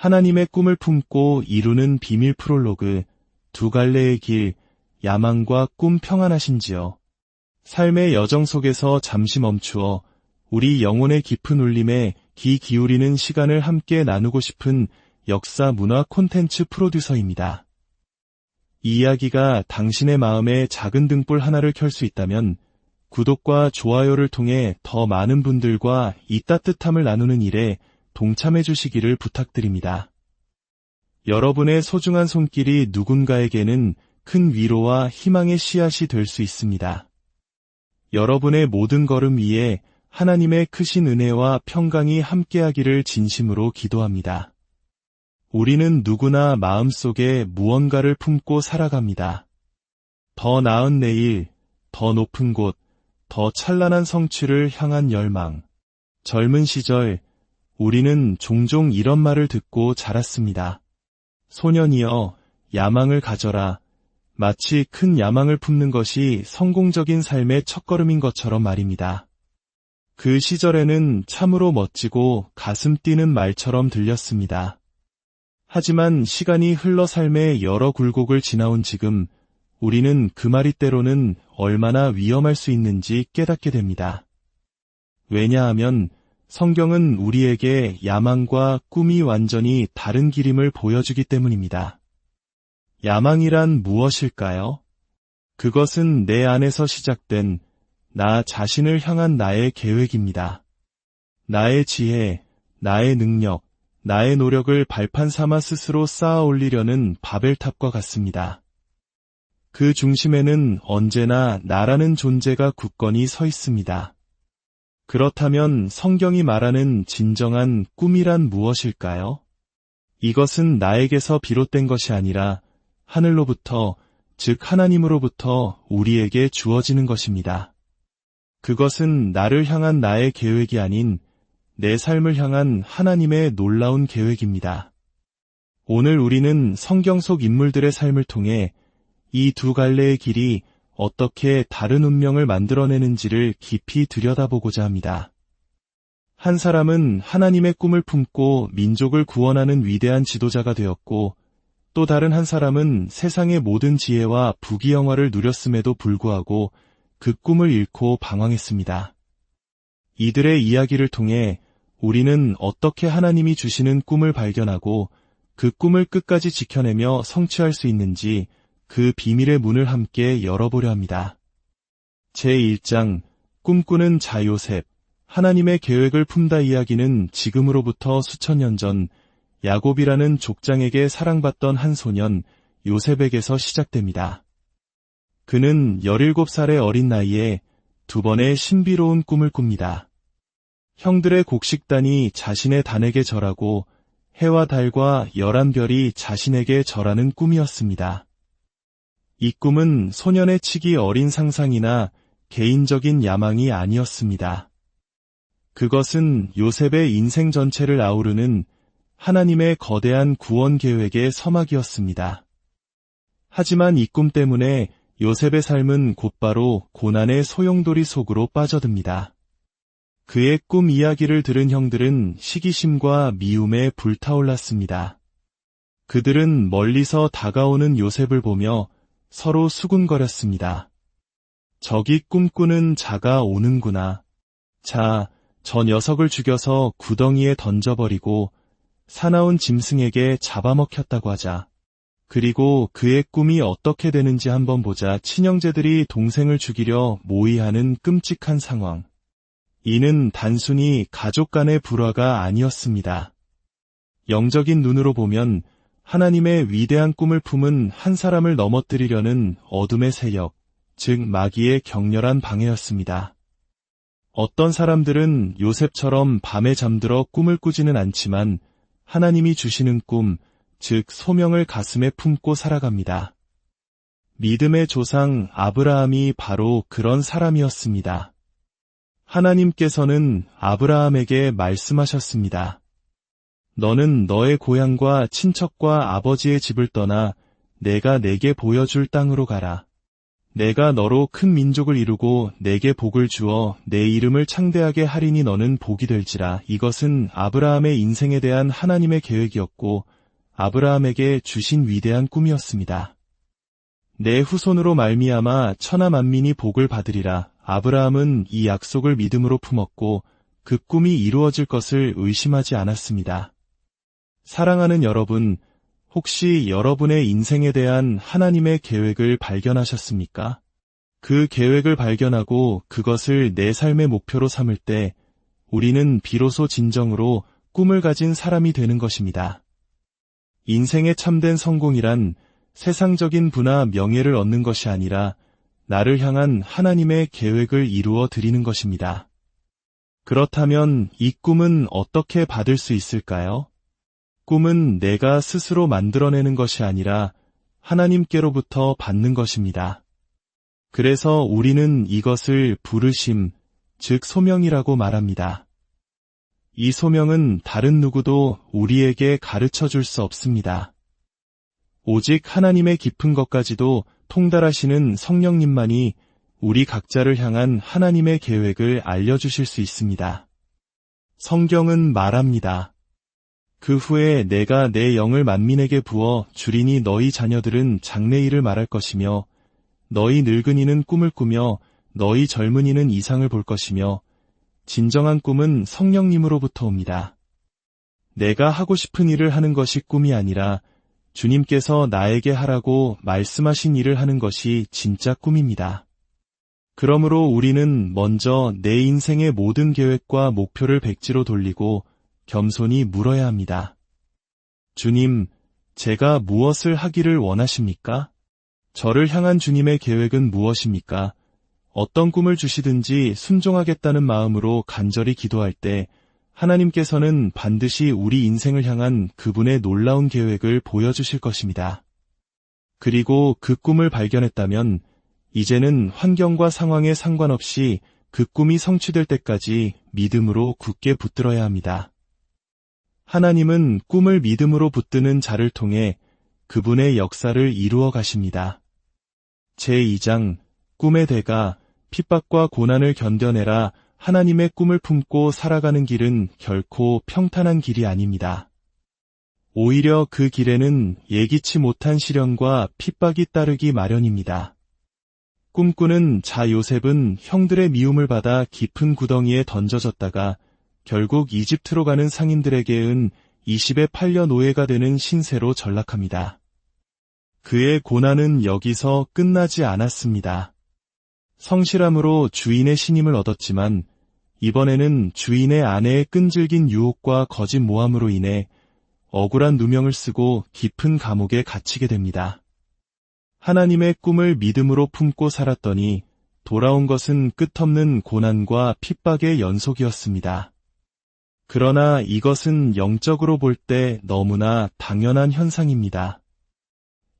하나님의 꿈을 품고 이루는 비밀 프롤로그, 두 갈래의 길, 야망과 꿈 평안하신지요. 삶의 여정 속에서 잠시 멈추어 우리 영혼의 깊은 울림에 귀 기울이는 시간을 함께 나누고 싶은 역사 문화 콘텐츠 프로듀서입니다. 이 이야기가 당신의 마음에 작은 등불 하나를 켤 수 있다면 구독과 좋아요를 통해 더 많은 분들과 이 따뜻함을 나누는 일에 동참해 주시기를 부탁드립니다. 여러분의 소중한 손길이 누군가에게는 큰 위로와 희망의 씨앗이 될 수 있습니다. 여러분의 모든 걸음 위에 하나님의 크신 은혜와 평강이 함께하기를 진심으로 기도합니다. 우리는 누구나 마음속에 무언가를 품고 살아갑니다. 더 나은 내일, 더 높은 곳, 더 찬란한 성취를 향한 열망. 젊은 시절 우리는 종종 이런 말을 듣고 자랐습니다. 소년이여, 야망을 가져라. 마치 큰 야망을 품는 것이 성공적인 삶의 첫걸음인 것처럼 말입니다. 그 시절에는 참으로 멋지고 가슴 뛰는 말처럼 들렸습니다. 하지만 시간이 흘러 삶의 여러 굴곡을 지나온 지금 우리는 그 말이 때로는 얼마나 위험할 수 있는지 깨닫게 됩니다. 왜냐하면 성경은 우리에게 야망과 꿈이 완전히 다른 길임을 보여주기 때문입니다. 야망이란 무엇일까요? 그것은 내 안에서 시작된 나 자신을 향한 나의 계획입니다. 나의 지혜, 나의 능력, 나의 노력을 발판 삼아 스스로 쌓아 올리려는 바벨탑과 같습니다. 그 중심에는 언제나 나라는 존재가 굳건히 서 있습니다. 그렇다면 성경이 말하는 진정한 꿈이란 무엇일까요? 이것은 나에게서 비롯된 것이 아니라 하늘로부터, 즉 하나님으로부터 우리에게 주어지는 것입니다. 그것은 나를 향한 나의 계획이 아닌 내 삶을 향한 하나님의 놀라운 계획입니다. 오늘 우리는 성경 속 인물들의 삶을 통해 이 두 갈래의 길이 어떻게 다른 운명을 만들어내는지를 깊이 들여다보고자 합니다. 한 사람은 하나님의 꿈을 품고 민족을 구원하는 위대한 지도자가 되었고, 또 다른 한 사람은 세상의 모든 지혜와 부귀영화를 누렸음에도 불구하고 그 꿈을 잃고 방황했습니다. 이들의 이야기를 통해 우리는 어떻게 하나님이 주시는 꿈을 발견하고 그 꿈을 끝까지 지켜내며 성취할 수 있는지 그 비밀의 문을 함께 열어보려 합니다. 제1장 꿈꾸는 자 요셉, 하나님의 계획을 품다 이야기는 지금으로부터 수천 년 전 야곱이라는 족장에게 사랑받던 한 소년 요셉에게서 시작됩니다. 그는 17살의 어린 나이에 두 번의 신비로운 꿈을 꿉니다. 형들의 곡식단이 자신의 단에게 절하고 해와 달과 11별이 자신에게 절하는 꿈이었습니다. 이 꿈은 소년의 치기 어린 상상이나 개인적인 야망이 아니었습니다. 그것은 요셉의 인생 전체를 아우르는 하나님의 거대한 구원 계획의 서막이었습니다. 하지만 이 꿈 때문에 요셉의 삶은 곧바로 고난의 소용돌이 속으로 빠져듭니다. 그의 꿈 이야기를 들은 형들은 시기심과 미움에 불타올랐습니다. 그들은 멀리서 다가오는 요셉을 보며 서로 수군거렸습니다. 저기 꿈꾸는 자가 오는구나. 자, 저 녀석을 죽여서 구덩이에 던져버리고 사나운 짐승에게 잡아먹혔다고 하자. 그리고 그의 꿈이 어떻게 되는지 한번 보자. 친형제들이 동생을 죽이려 모의하는 끔찍한 상황. 이는 단순히 가족 간의 불화가 아니었습니다. 영적인 눈으로 보면 하나님의 위대한 꿈을 품은 한 사람을 넘어뜨리려는 어둠의 세력, 즉 마귀의 격렬한 방해였습니다. 어떤 사람들은 요셉처럼 밤에 잠들어 꿈을 꾸지는 않지만 하나님이 주시는 꿈, 즉 소명을 가슴에 품고 살아갑니다. 믿음의 조상 아브라함이 바로 그런 사람이었습니다. 하나님께서는 아브라함에게 말씀하셨습니다. 너는 너의 고향과 친척과 아버지의 집을 떠나 내가 내게 보여줄 땅으로 가라. 내가 너로 큰 민족을 이루고 내게 복을 주어 내 이름을 창대하게 하리니 너는 복이 될지라. 이것은 아브라함의 인생에 대한 하나님의 계획이었고 아브라함에게 주신 위대한 꿈이었습니다. 내 후손으로 말미암아 천하 만민이 복을 받으리라. 아브라함은 이 약속을 믿음으로 품었고 그 꿈이 이루어질 것을 의심하지 않았습니다. 사랑하는 여러분, 혹시 여러분의 인생에 대한 하나님의 계획을 발견하셨습니까? 그 계획을 발견하고 그것을 내 삶의 목표로 삼을 때 우리는 비로소 진정으로 꿈을 가진 사람이 되는 것입니다. 인생의 참된 성공이란 세상적인 부나 명예를 얻는 것이 아니라 나를 향한 하나님의 계획을 이루어 드리는 것입니다. 그렇다면 이 꿈은 어떻게 받을 수 있을까요? 꿈은 내가 스스로 만들어내는 것이 아니라 하나님께로부터 받는 것입니다. 그래서 우리는 이것을 부르심, 즉 소명이라고 말합니다. 이 소명은 다른 누구도 우리에게 가르쳐 줄 수 없습니다. 오직 하나님의 깊은 것까지도 통달하시는 성령님만이 우리 각자를 향한 하나님의 계획을 알려주실 수 있습니다. 성경은 말합니다. 그 후에 내가 내 영을 만민에게 부어 주리니 너희 자녀들은 장래일을 말할 것이며 너희 늙은이는 꿈을 꾸며 너희 젊은이는 이상을 볼 것이며 진정한 꿈은 성령님으로부터 옵니다. 내가 하고 싶은 일을 하는 것이 꿈이 아니라 주님께서 나에게 하라고 말씀하신 일을 하는 것이 진짜 꿈입니다. 그러므로 우리는 먼저 내 인생의 모든 계획과 목표를 백지로 돌리고 겸손히 물어야 합니다. 주님, 제가 무엇을 하기를 원하십니까? 저를 향한 주님의 계획은 무엇입니까? 어떤 꿈을 주시든지 순종하겠다는 마음으로 간절히 기도할 때 하나님께서는 반드시 우리 인생을 향한 그분의 놀라운 계획을 보여주실 것입니다. 그리고 그 꿈을 발견했다면 이제는 환경과 상황에 상관없이 그 꿈이 성취될 때까지 믿음으로 굳게 붙들어야 합니다. 하나님은 꿈을 믿음으로 붙드는 자를 통해 그분의 역사를 이루어 가십니다. 제2장 꿈의 대가 핍박과 고난을 견뎌내라. 하나님의 꿈을 품고 살아가는 길은 결코 평탄한 길이 아닙니다. 오히려 그 길에는 예기치 못한 시련과 핍박이 따르기 마련입니다. 꿈꾸는 자 요셉은 형들의 미움을 받아 깊은 구덩이에 던져졌다가 결국 이집트로 가는 상인들에게는 20에 팔려 노예가 되는 신세로 전락합니다. 그의 고난은 여기서 끝나지 않았습니다. 성실함으로 주인의 신임을 얻었지만 이번에는 주인의 아내의 끈질긴 유혹과 거짓 모함으로 인해 억울한 누명을 쓰고 깊은 감옥에 갇히게 됩니다. 하나님의 꿈을 믿음으로 품고 살았더니 돌아온 것은 끝없는 고난과 핍박의 연속이었습니다. 그러나 이것은 영적으로 볼 때 너무나 당연한 현상입니다.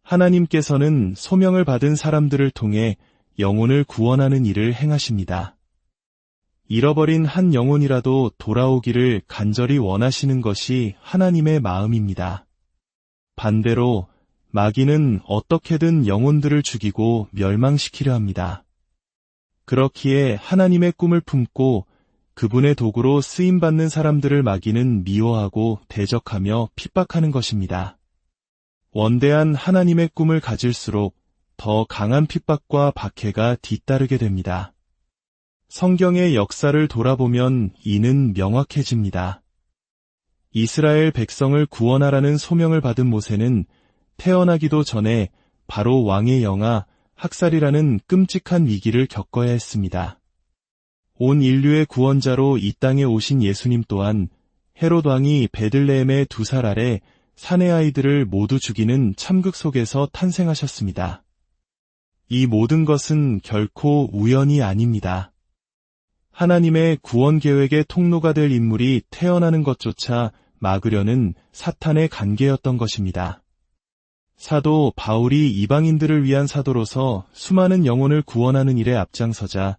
하나님께서는 소명을 받은 사람들을 통해 영혼을 구원하는 일을 행하십니다. 잃어버린 한 영혼이라도 돌아오기를 간절히 원하시는 것이 하나님의 마음입니다. 반대로 마귀는 어떻게든 영혼들을 죽이고 멸망시키려 합니다. 그렇기에 하나님의 꿈을 품고 그분의 도구로 쓰임받는 사람들을 마귀는 미워하고 대적하며 핍박하는 것입니다. 원대한 하나님의 꿈을 가질수록 더 강한 핍박과 박해가 뒤따르게 됩니다. 성경의 역사를 돌아보면 이는 명확해집니다. 이스라엘 백성을 구원하라는 소명을 받은 모세는 태어나기도 전에 바로 왕의 영아 학살이라는 끔찍한 위기를 겪어야 했습니다. 온 인류의 구원자로 이 땅에 오신 예수님 또한 헤롯 왕이 베들레헴의 2살 아래 사내 아이들을 모두 죽이는 참극 속에서 탄생하셨습니다. 이 모든 것은 결코 우연이 아닙니다. 하나님의 구원 계획의 통로가 될 인물이 태어나는 것조차 막으려는 사탄의 간계였던 것입니다. 사도 바울이 이방인들을 위한 사도로서 수많은 영혼을 구원하는 일에 앞장서자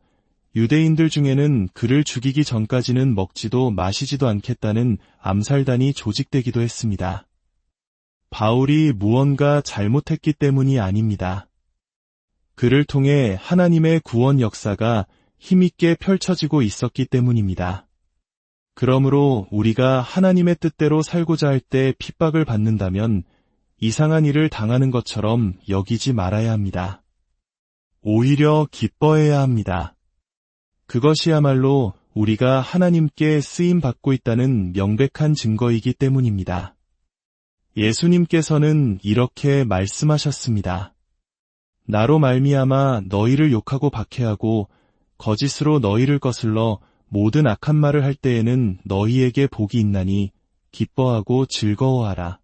유대인들 중에는 그를 죽이기 전까지는 먹지도 마시지도 않겠다는 암살단이 조직되기도 했습니다. 바울이 무언가 잘못했기 때문이 아닙니다. 그를 통해 하나님의 구원 역사가 힘있게 펼쳐지고 있었기 때문입니다. 그러므로 우리가 하나님의 뜻대로 살고자 할 때 핍박을 받는다면 이상한 일을 당하는 것처럼 여기지 말아야 합니다. 오히려 기뻐해야 합니다. 그것이야말로 우리가 하나님께 쓰임받고 있다는 명백한 증거이기 때문입니다. 예수님께서는 이렇게 말씀하셨습니다. 나로 말미암아 너희를 욕하고 박해하고 거짓으로 너희를 거슬러 모든 악한 말을 할 때에는 너희에게 복이 있나니 기뻐하고 즐거워하라.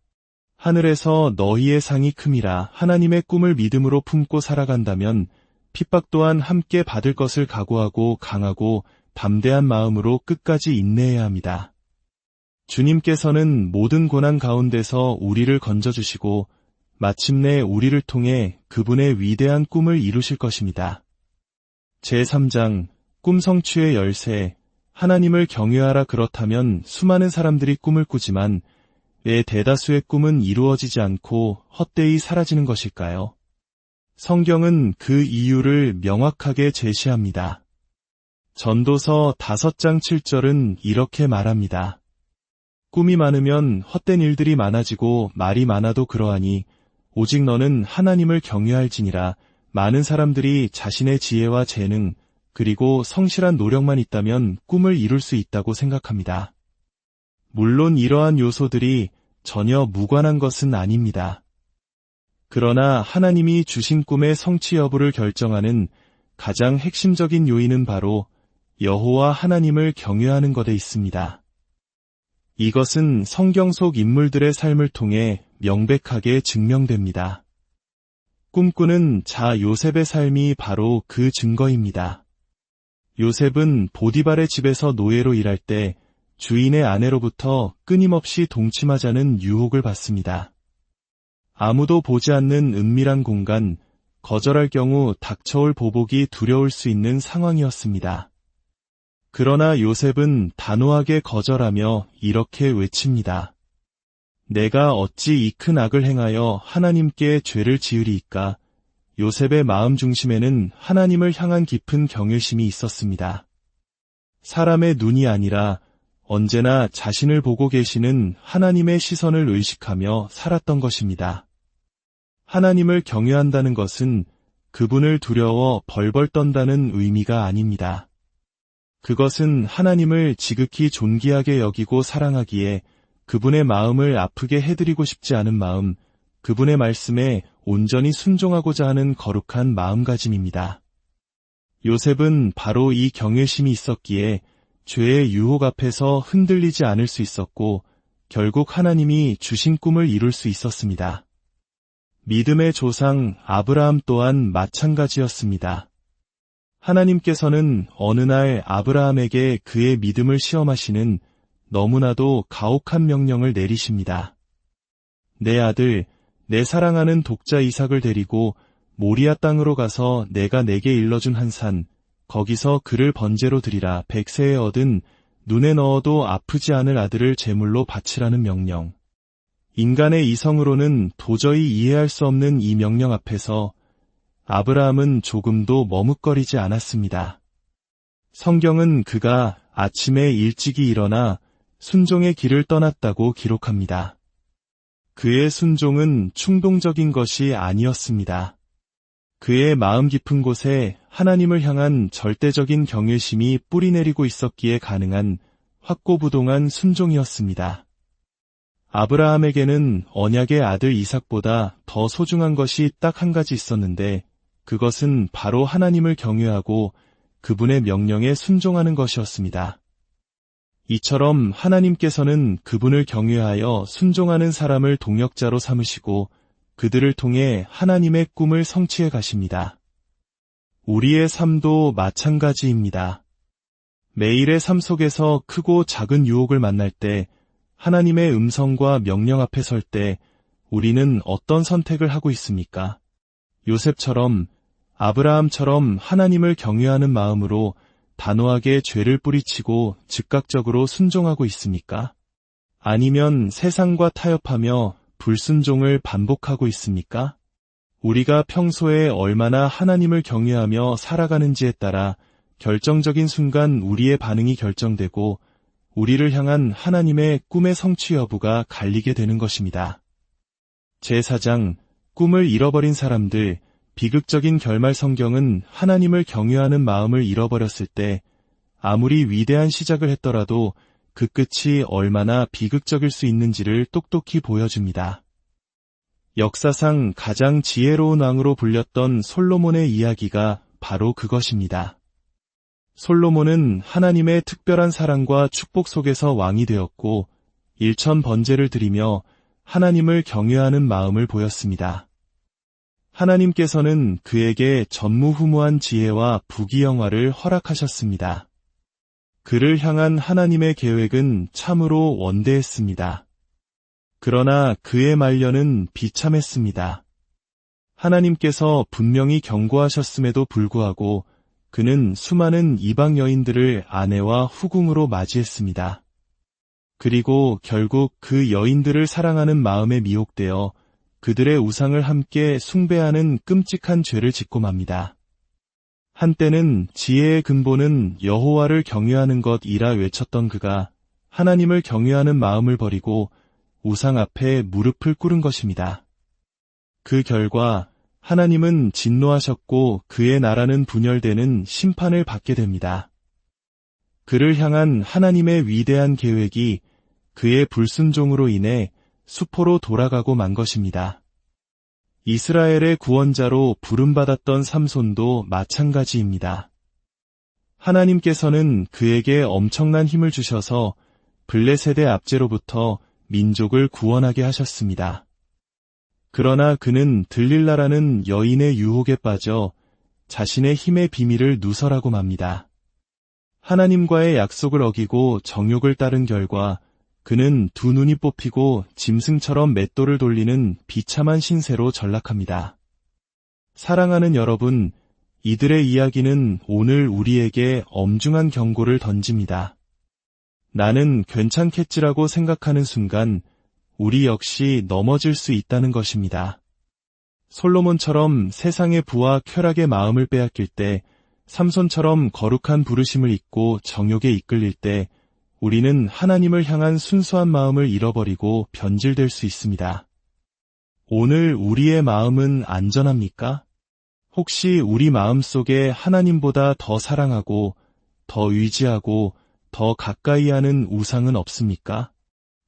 하늘에서 너희의 상이 큼이라. 하나님의 꿈을 믿음으로 품고 살아간다면 핍박 또한 함께 받을 것을 각오하고 강하고 담대한 마음으로 끝까지 인내해야 합니다. 주님께서는 모든 고난 가운데서 우리를 건져주시고 마침내 우리를 통해 그분의 위대한 꿈을 이루실 것입니다. 제3장 꿈 성취의 열쇠. 하나님을 경외하라. 그렇다면 수많은 사람들이 꿈을 꾸지만 왜 대다수의 꿈은 이루어지지 않고 헛되이 사라지는 것일까요? 성경은 그 이유를 명확하게 제시합니다. 전도서 5장 7절은 이렇게 말합니다. 꿈이 많으면 헛된 일들이 많아지고 말이 많아도 그러하니 오직 너는 하나님을 경외할지니라. 많은 사람들이 자신의 지혜와 재능 그리고 성실한 노력만 있다면 꿈을 이룰 수 있다고 생각합니다. 물론 이러한 요소들이 전혀 무관한 것은 아닙니다. 그러나 하나님이 주신 꿈의 성취 여부를 결정하는 가장 핵심적인 요인은 바로 여호와 하나님을 경외하는 것에 있습니다. 이것은 성경 속 인물들의 삶을 통해 명백하게 증명됩니다. 꿈꾸는 자 요셉의 삶이 바로 그 증거입니다. 요셉은 보디발의 집에서 노예로 일할 때 주인의 아내로부터 끊임없이 동침하자는 유혹을 받습니다. 아무도 보지 않는 은밀한 공간, 거절할 경우 닥쳐올 보복이 두려울 수 있는 상황이었습니다. 그러나 요셉은 단호하게 거절하며 이렇게 외칩니다. 내가 어찌 이 큰 악을 행하여 하나님께 죄를 지으리이까? 요셉의 마음 중심에는 하나님을 향한 깊은 경외심이 있었습니다. 사람의 눈이 아니라 언제나 자신을 보고 계시는 하나님의 시선을 의식하며 살았던 것입니다. 하나님을 경외한다는 것은 그분을 두려워 벌벌 떤다는 의미가 아닙니다. 그것은 하나님을 지극히 존귀하게 여기고 사랑하기에 그분의 마음을 아프게 해드리고 싶지 않은 마음, 그분의 말씀에 온전히 순종하고자 하는 거룩한 마음가짐입니다. 요셉은 바로 이 경외심이 있었기에 죄의 유혹 앞에서 흔들리지 않을 수 있었고 결국 하나님이 주신 꿈을 이룰 수 있었습니다. 믿음의 조상 아브라함 또한 마찬가지였습니다. 하나님께서는 어느 날 아브라함에게 그의 믿음을 시험하시는 너무나도 가혹한 명령을 내리십니다. 내 아들, 내 사랑하는 독자 이삭을 데리고 모리아 땅으로 가서 내가 내게 일러준 한 산, 거기서 그를 번제로 드리라. 100세에 얻은 눈에 넣어도 아프지 않을 아들을 제물로 바치라는 명령. 인간의 이성으로는 도저히 이해할 수 없는 이 명령 앞에서 아브라함은 조금도 머뭇거리지 않았습니다. 성경은 그가 아침에 일찍이 일어나 순종의 길을 떠났다고 기록합니다. 그의 순종은 충동적인 것이 아니었습니다. 그의 마음 깊은 곳에 하나님을 향한 절대적인 경외심이 뿌리내리고 있었기에 가능한 확고부동한 순종이었습니다. 아브라함에게는 언약의 아들 이삭보다 더 소중한 것이 딱 한 가지 있었는데 그것은 바로 하나님을 경외하고 그분의 명령에 순종하는 것이었습니다. 이처럼 하나님께서는 그분을 경외하여 순종하는 사람을 동역자로 삼으시고 그들을 통해 하나님의 꿈을 성취해 가십니다. 우리의 삶도 마찬가지입니다. 매일의 삶 속에서 크고 작은 유혹을 만날 때 하나님의 음성과 명령 앞에 설 때 우리는 어떤 선택을 하고 있습니까? 요셉처럼 아브라함처럼 하나님을 경외하는 마음으로 단호하게 죄를 뿌리치고 즉각적으로 순종하고 있습니까? 아니면 세상과 타협하며 불순종을 반복하고 있습니까? 우리가 평소에 얼마나 하나님을 경외하며 살아가는지에 따라 결정적인 순간 우리의 반응이 결정되고 우리를 향한 하나님의 꿈의 성취 여부가 갈리게 되는 것입니다. 제4장 꿈을 잃어버린 사람들, 비극적인 결말. 성경은 하나님을 경외하는 마음을 잃어버렸을 때 아무리 위대한 시작을 했더라도 그 끝이 얼마나 비극적일 수 있는지를 똑똑히 보여줍니다. 역사상 가장 지혜로운 왕으로 불렸던 솔로몬의 이야기가 바로 그것입니다. 솔로몬은 하나님의 특별한 사랑과 축복 속에서 왕이 되었고 일천 번제를 드리며 하나님을 경외하는 마음을 보였습니다. 하나님께서는 그에게 전무후무한 지혜와 부귀영화를 허락하셨습니다. 그를 향한 하나님의 계획은 참으로 원대했습니다. 그러나 그의 말년은 비참했습니다. 하나님께서 분명히 경고하셨음에도 불구하고 그는 수많은 이방 여인들을 아내와 후궁으로 맞이했습니다. 그리고 결국 그 여인들을 사랑하는 마음에 미혹되어 그들의 우상을 함께 숭배하는 끔찍한 죄를 짓고 맙니다. 한때는 지혜의 근본은 여호와를 경외하는 것이라 외쳤던 그가 하나님을 경외하는 마음을 버리고 우상 앞에 무릎을 꿇은 것입니다. 그 결과 하나님은 진노하셨고 그의 나라는 분열되는 심판을 받게 됩니다. 그를 향한 하나님의 위대한 계획이 그의 불순종으로 인해 수포로 돌아가고 만 것입니다. 이스라엘의 구원자로 부름받았던 삼손도 마찬가지입니다. 하나님께서는 그에게 엄청난 힘을 주셔서 블레셋의 압제로부터 민족을 구원하게 하셨습니다. 그러나 그는 들릴라라는 여인의 유혹에 빠져 자신의 힘의 비밀을 누설하고 맙니다. 하나님과의 약속을 어기고 정욕을 따른 결과 그는 두 눈이 뽑히고 짐승처럼 맷돌을 돌리는 비참한 신세로 전락합니다. 사랑하는 여러분, 이들의 이야기는 오늘 우리에게 엄중한 경고를 던집니다. 나는 괜찮겠지라고 생각하는 순간 우리 역시 넘어질 수 있다는 것입니다. 솔로몬처럼 세상의 부와 쾌락의 마음을 빼앗길 때, 삼손처럼 거룩한 부르심을 잊고 정욕에 이끌릴 때 우리는 하나님을 향한 순수한 마음을 잃어버리고 변질될 수 있습니다. 오늘 우리의 마음은 안전합니까? 혹시 우리 마음 속에 하나님보다 더 사랑하고 더 의지하고 더 가까이 하는 우상은 없습니까?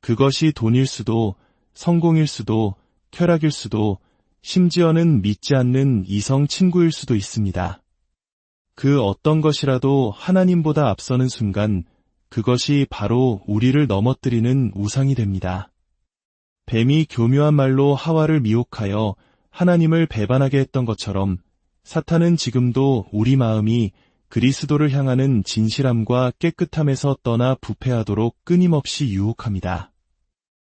그것이 돈일 수도, 성공일 수도, 쾌락일 수도, 심지어는 믿지 않는 이성 친구일 수도 있습니다. 그 어떤 것이라도 하나님보다 앞서는 순간 그것이 바로 우리를 넘어뜨리는 우상이 됩니다. 뱀이 교묘한 말로 하와를 미혹하여 하나님을 배반하게 했던 것처럼 사탄은 지금도 우리 마음이 그리스도를 향하는 진실함과 깨끗함에서 떠나 부패하도록 끊임없이 유혹합니다.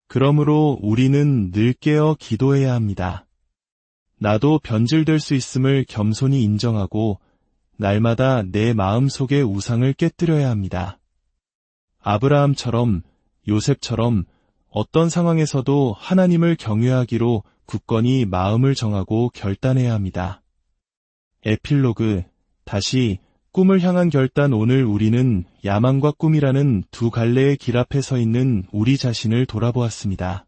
그러므로 우리는 늘 깨어 기도해야 합니다. 나도 변질될 수 있음을 겸손히 인정하고 날마다 내 마음 속의 우상을 깨뜨려야 합니다. 아브라함처럼, 요셉처럼 어떤 상황에서도 하나님을 경외하기로 굳건히 마음을 정하고 결단해야 합니다. 에필로그, 다시 꿈을 향한 결단. 오늘 우리는 야망과 꿈이라는 두 갈래의 길 앞에 서 있는 우리 자신을 돌아보았습니다.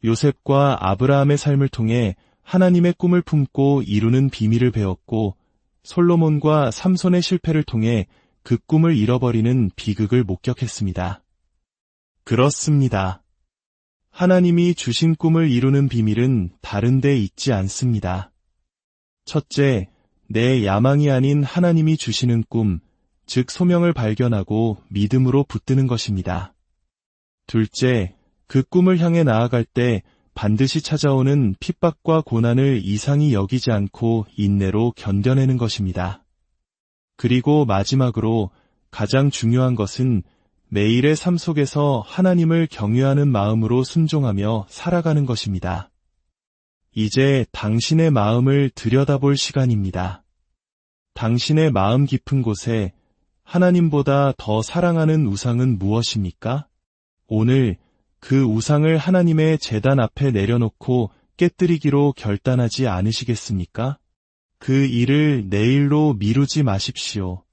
요셉과 아브라함의 삶을 통해 하나님의 꿈을 품고 이루는 비밀을 배웠고 솔로몬과 삼손의 실패를 통해 그 꿈을 잃어버리는 비극을 목격했습니다. 그렇습니다. 하나님이 주신 꿈을 이루는 비밀은 다른 데 있지 않습니다. 첫째, 내 야망이 아닌 하나님이 주시는 꿈, 즉 소명을 발견하고 믿음으로 붙드는 것입니다. 둘째, 그 꿈을 향해 나아갈 때 반드시 찾아오는 핍박과 고난을 이상히 여기지 않고 인내로 견뎌내는 것입니다. 그리고 마지막으로 가장 중요한 것은 매일의 삶 속에서 하나님을 경외하는 마음으로 순종하며 살아가는 것입니다. 이제 당신의 마음을 들여다볼 시간입니다. 당신의 마음 깊은 곳에 하나님보다 더 사랑하는 우상은 무엇입니까? 오늘 그 우상을 하나님의 제단 앞에 내려놓고 깨뜨리기로 결단하지 않으시겠습니까? 그 일을 내일로 미루지 마십시오.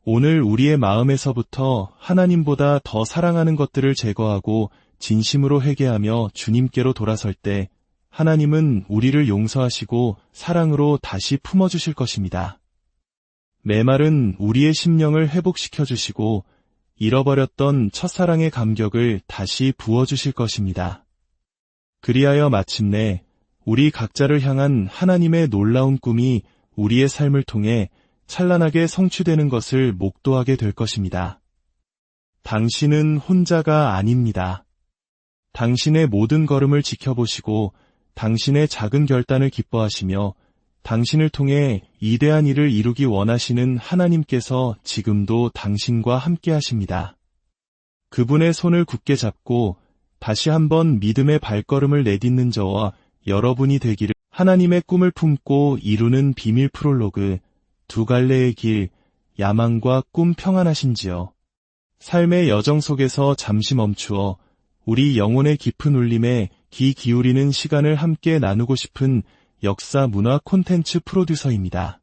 오늘 우리의 마음에서부터 하나님보다 더 사랑하는 것들을 제거하고 진심으로 회개하며 주님께로 돌아설 때 하나님은 우리를 용서하시고 사랑으로 다시 품어주실 것입니다. 메마른 우리의 심령을 회복시켜 주시고 잃어버렸던 첫사랑의 감격을 다시 부어주실 것입니다. 그리하여 마침내 우리 각자를 향한 하나님의 놀라운 꿈이 우리의 삶을 통해 찬란하게 성취되는 것을 목도하게 될 것입니다. 당신은 혼자가 아닙니다. 당신의 모든 걸음을 지켜보시고 당신의 작은 결단을 기뻐하시며 당신을 통해 위대한 일을 이루기 원하시는 하나님께서 지금도 당신과 함께 하십니다. 그분의 손을 굳게 잡고 다시 한번 믿음의 발걸음을 내딛는 저와 여러분이 되기를. 하나님의 꿈을 품고 이루는 비밀 프롤로그. 두 갈래의 길, 야망과 꿈 평안하신지요. 삶의 여정 속에서 잠시 멈추어 우리 영혼의 깊은 울림에 귀 기울이는 시간을 함께 나누고 싶은 역사 문화 콘텐츠 프로듀서입니다.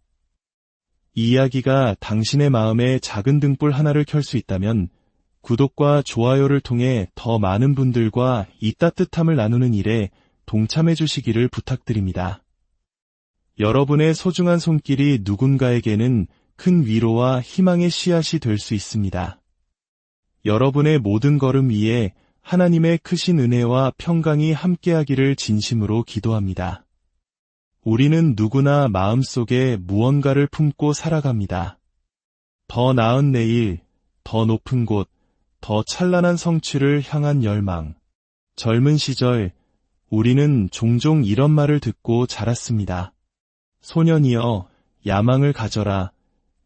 이 이야기가 당신의 마음에 작은 등불 하나를 켤 수 있다면 구독과 좋아요를 통해 더 많은 분들과 이 따뜻함을 나누는 일에 동참해 주시기를 부탁드립니다. 여러분의 소중한 손길이 누군가에게는 큰 위로와 희망의 씨앗이 될 수 있습니다. 여러분의 모든 걸음 위에 하나님의 크신 은혜와 평강이 함께하기를 진심으로 기도합니다. 우리는 누구나 마음속에 무언가를 품고 살아갑니다. 더 나은 내일, 더 높은 곳, 더 찬란한 성취를 향한 열망. 젊은 시절 우리는 종종 이런 말을 듣고 자랐습니다. 소년이여, 야망을 가져라.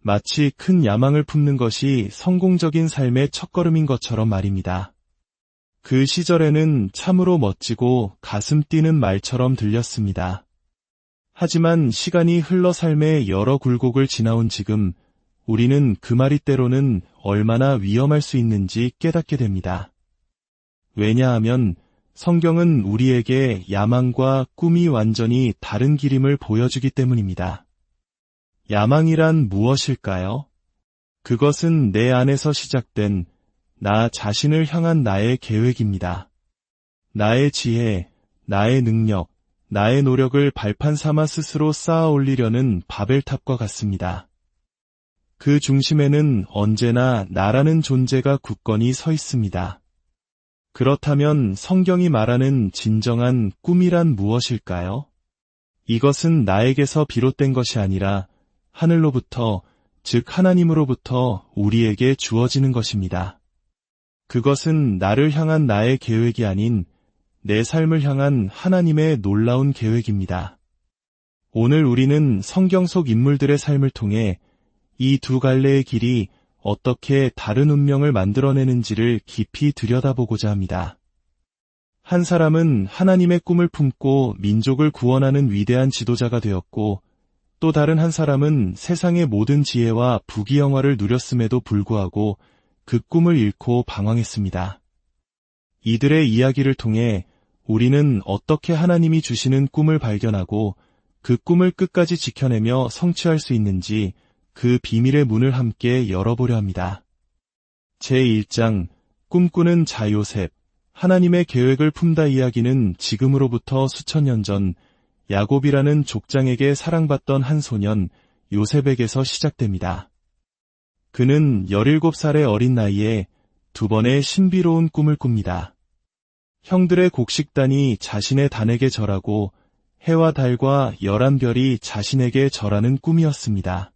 마치 큰 야망을 품는 것이 성공적인 삶의 첫걸음인 것처럼 말입니다. 그 시절에는 참으로 멋지고 가슴 뛰는 말처럼 들렸습니다. 하지만 시간이 흘러 삶의 여러 굴곡을 지나온 지금 우리는 그 말이 때로는 얼마나 위험할 수 있는지 깨닫게 됩니다. 왜냐하면 성경은 우리에게 야망과 꿈이 완전히 다른 길임을 보여주기 때문입니다. 야망이란 무엇일까요? 그것은 내 안에서 시작된 나 자신을 향한 나의 계획입니다. 나의 지혜, 나의 능력, 나의 노력을 발판 삼아 스스로 쌓아 올리려는 바벨탑과 같습니다. 그 중심에는 언제나 나라는 존재가 굳건히 서 있습니다. 그렇다면 성경이 말하는 진정한 꿈이란 무엇일까요? 이것은 나에게서 비롯된 것이 아니라 하늘로부터, 즉 하나님으로부터 우리에게 주어지는 것입니다. 그것은 나를 향한 나의 계획이 아닌 내 삶을 향한 하나님의 놀라운 계획입니다. 오늘 우리는 성경 속 인물들의 삶을 통해 이 두 갈래의 길이 어떻게 다른 운명을 만들어내는지를 깊이 들여다보고자 합니다. 한 사람은 하나님의 꿈을 품고 민족을 구원하는 위대한 지도자가 되었고, 또 다른 한 사람은 세상의 모든 지혜와 부귀영화를 누렸음에도 불구하고 그 꿈을 잃고 방황했습니다. 이들의 이야기를 통해 우리는 어떻게 하나님이 주시는 꿈을 발견하고 그 꿈을 끝까지 지켜내며 성취할 수 있는지 그 비밀의 문을 함께 열어보려 합니다. 제1장 꿈꾸는 자 요셉. 하나님의 계획을 품다 이야기는 지금으로부터 수천 년 전 야곱이라는 족장에게 사랑받던 한 소년 요셉에게서 시작됩니다. 그는 17살의 어린 나이에 두 번의 신비로운 꿈을 꿉니다. 형들의 곡식단이 자신의 단에게 절하고 해와 달과 11별이 자신에게 절하는 꿈이었습니다.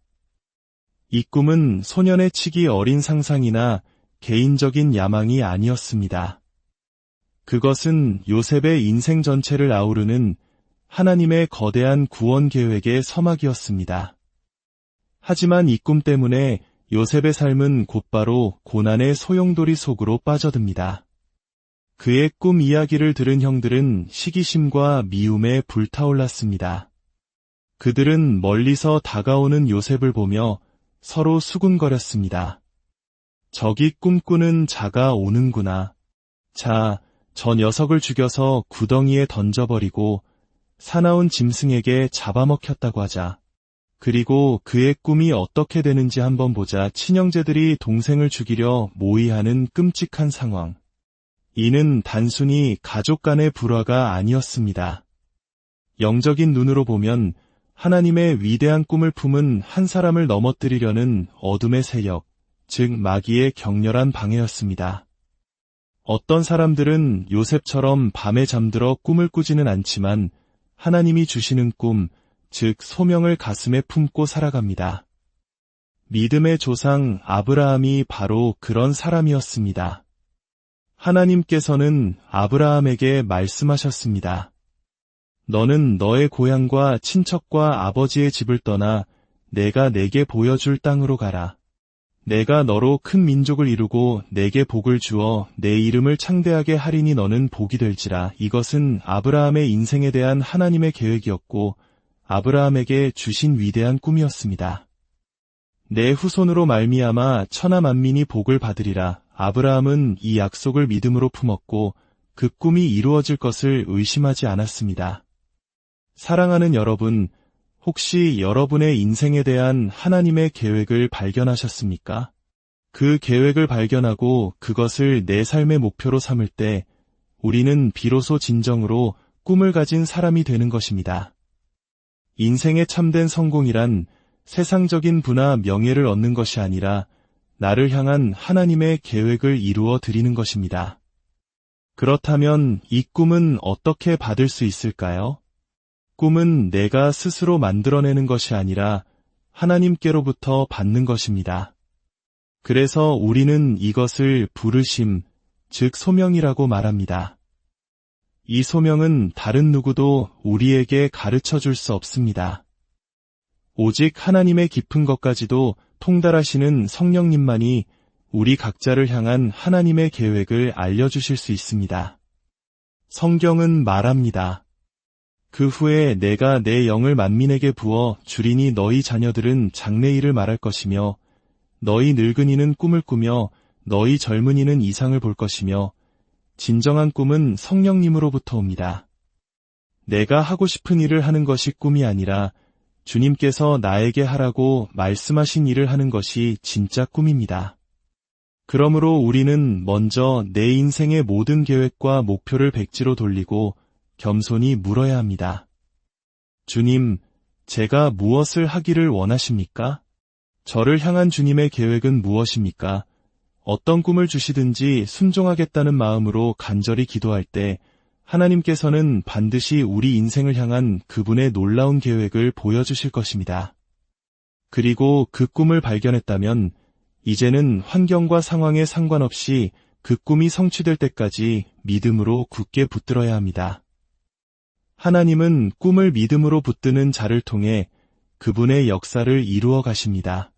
이 꿈은 소년의 치기 어린 상상이나 개인적인 야망이 아니었습니다. 그것은 요셉의 인생 전체를 아우르는 하나님의 거대한 구원 계획의 서막이었습니다. 하지만 이 꿈 때문에 요셉의 삶은 곧바로 고난의 소용돌이 속으로 빠져듭니다. 그의 꿈 이야기를 들은 형들은 시기심과 미움에 불타올랐습니다. 그들은 멀리서 다가오는 요셉을 보며 서로 수군거렸습니다. 저기 꿈꾸는 자가 오는구나. 자, 저 녀석을 죽여서 구덩이에 던져버리고 사나운 짐승에게 잡아먹혔다고 하자. 그리고 그의 꿈이 어떻게 되는지 한번 보자. 친형제들이 동생을 죽이려 모의하는 끔찍한 상황. 이는 단순히 가족 간의 불화가 아니었습니다. 영적인 눈으로 보면 하나님의 위대한 꿈을 품은 한 사람을 넘어뜨리려는 어둠의 세력, 즉 마귀의 격렬한 방해였습니다. 어떤 사람들은 요셉처럼 밤에 잠들어 꿈을 꾸지는 않지만 하나님이 주시는 꿈, 즉 소명을 가슴에 품고 살아갑니다. 믿음의 조상 아브라함이 바로 그런 사람이었습니다. 하나님께서는 아브라함에게 말씀하셨습니다. 너는 너의 고향과 친척과 아버지의 집을 떠나 내가 내게 보여줄 땅으로 가라. 내가 너로 큰 민족을 이루고 내게 복을 주어 내 이름을 창대하게 하리니 너는 복이 될지라. 이것은 아브라함의 인생에 대한 하나님의 계획이었고 아브라함에게 주신 위대한 꿈이었습니다. 내 후손으로 말미암아 천하 만민이 복을 받으리라. 아브라함은 이 약속을 믿음으로 품었고 그 꿈이 이루어질 것을 의심하지 않았습니다. 사랑하는 여러분, 혹시 여러분의 인생에 대한 하나님의 계획을 발견하셨습니까? 그 계획을 발견하고 그것을 내 삶의 목표로 삼을 때 우리는 비로소 진정으로 꿈을 가진 사람이 되는 것입니다. 인생의 참된 성공이란 세상적인 부나 명예를 얻는 것이 아니라 나를 향한 하나님의 계획을 이루어 드리는 것입니다. 그렇다면 이 꿈은 어떻게 받을 수 있을까요? 꿈은 내가 스스로 만들어내는 것이 아니라 하나님께로부터 받는 것입니다. 그래서 우리는 이것을 부르심, 즉 소명이라고 말합니다. 이 소명은 다른 누구도 우리에게 가르쳐 줄 수 없습니다. 오직 하나님의 깊은 것까지도 통달하시는 성령님만이 우리 각자를 향한 하나님의 계획을 알려주실 수 있습니다. 성경은 말합니다. 그 후에 내가 내 영을 만민에게 부어 주리니 너희 자녀들은 장래일을 말할 것이며 너희 늙은이는 꿈을 꾸며 너희 젊은이는 이상을 볼 것이며 진정한 꿈은 성령님으로부터 옵니다. 내가 하고 싶은 일을 하는 것이 꿈이 아니라 주님께서 나에게 하라고 말씀하신 일을 하는 것이 진짜 꿈입니다. 그러므로 우리는 먼저 내 인생의 모든 계획과 목표를 백지로 돌리고 겸손히 물어야 합니다. 주님, 제가 무엇을 하기를 원하십니까? 저를 향한 주님의 계획은 무엇입니까? 어떤 꿈을 주시든지 순종하겠다는 마음으로 간절히 기도할 때 하나님께서는 반드시 우리 인생을 향한 그분의 놀라운 계획을 보여주실 것입니다. 그리고 그 꿈을 발견했다면 이제는 환경과 상황에 상관없이 그 꿈이 성취될 때까지 믿음으로 굳게 붙들어야 합니다. 하나님은 꿈을 믿음으로 붙드는 자를 통해 그분의 역사를 이루어 가십니다.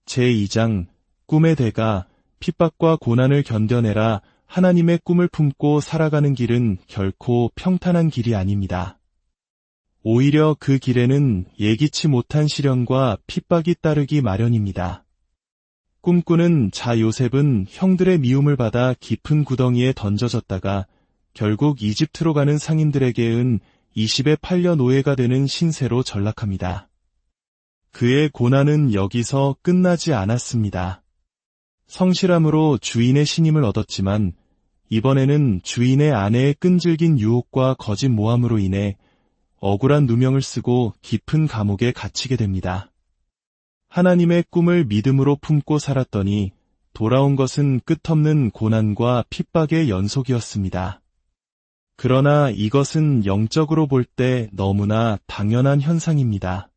제2장 꿈의 대가 핍박과 고난을 견뎌내라. 하나님의 꿈을 품고 살아가는 길은 결코 평탄한 길이 아닙니다. 오히려 그 길에는 예기치 못한 시련과 핍박이 따르기 마련입니다. 꿈꾸는 자 요셉은 형들의 미움을 받아 깊은 구덩이에 던져졌다가 결국 이집트로 가는 상인들에게은 20에 팔려 노예가 되는 신세로 전락합니다. 그의 고난은 여기서 끝나지 않았습니다. 성실함으로 주인의 신임을 얻었지만 이번에는 주인의 아내의 끈질긴 유혹과 거짓 모함으로 인해 억울한 누명을 쓰고 깊은 감옥에 갇히게 됩니다. 하나님의 꿈을 믿음으로 품고 살았더니 돌아온 것은 끝없는 고난과 핍박의 연속이었습니다. 그러나 이것은 영적으로 볼 때 너무나 당연한 현상입니다.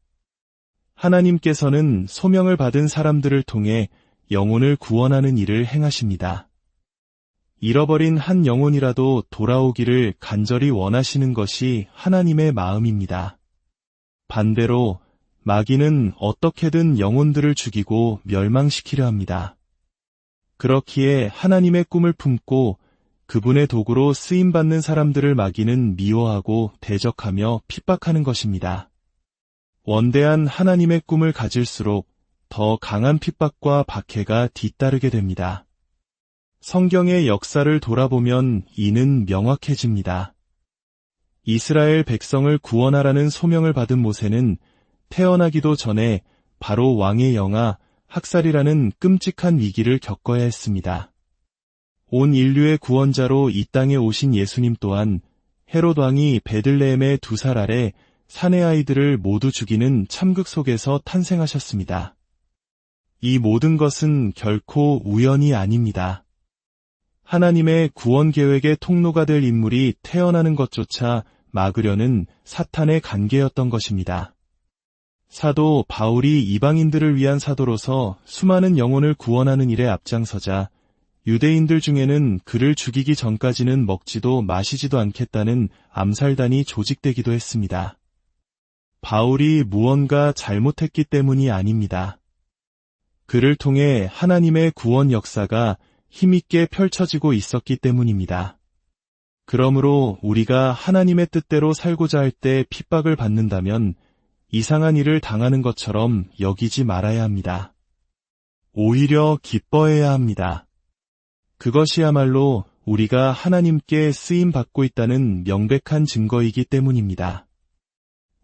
하나님께서는 소명을 받은 사람들을 통해 영혼을 구원하는 일을 행하십니다. 잃어버린 한 영혼이라도 돌아오기를 간절히 원하시는 것이 하나님의 마음입니다. 반대로 마귀는 어떻게든 영혼들을 죽이고 멸망시키려 합니다. 그렇기에 하나님의 꿈을 품고 그분의 도구로 쓰임받는 사람들을 마귀는 미워하고 대적하며 핍박하는 것입니다. 원대한 하나님의 꿈을 가질수록 더 강한 핍박과 박해가 뒤따르게 됩니다. 성경의 역사를 돌아보면 이는 명확해집니다. 이스라엘 백성을 구원하라는 소명을 받은 모세는 태어나기도 전에 바로 왕의 영아 학살이라는 끔찍한 위기를 겪어야 했습니다. 온 인류의 구원자로 이 땅에 오신 예수님 또한 헤롯 왕이 베들레헴의 2살 아래 사내 아이들을 모두 죽이는 참극 속에서 탄생하셨습니다. 이 모든 것은 결코 우연이 아닙니다. 하나님의 구원 계획의 통로가 될 인물이 태어나는 것조차 막으려는 사탄의 관계였던 것입니다. 사도 바울이 이방인들을 위한 사도로서 수많은 영혼을 구원하는 일에 앞장서자 유대인들 중에는 그를 죽이기 전까지는 먹지도 마시지도 않겠다는 암살단이 조직되기도 했습니다. 바울이 무언가 잘못했기 때문이 아닙니다. 그를 통해 하나님의 구원 역사가 힘있게 펼쳐지고 있었기 때문입니다. 그러므로 우리가 하나님의 뜻대로 살고자 할 때 핍박을 받는다면 이상한 일을 당하는 것처럼 여기지 말아야 합니다. 오히려 기뻐해야 합니다. 그것이야말로 우리가 하나님께 쓰임받고 있다는 명백한 증거이기 때문입니다.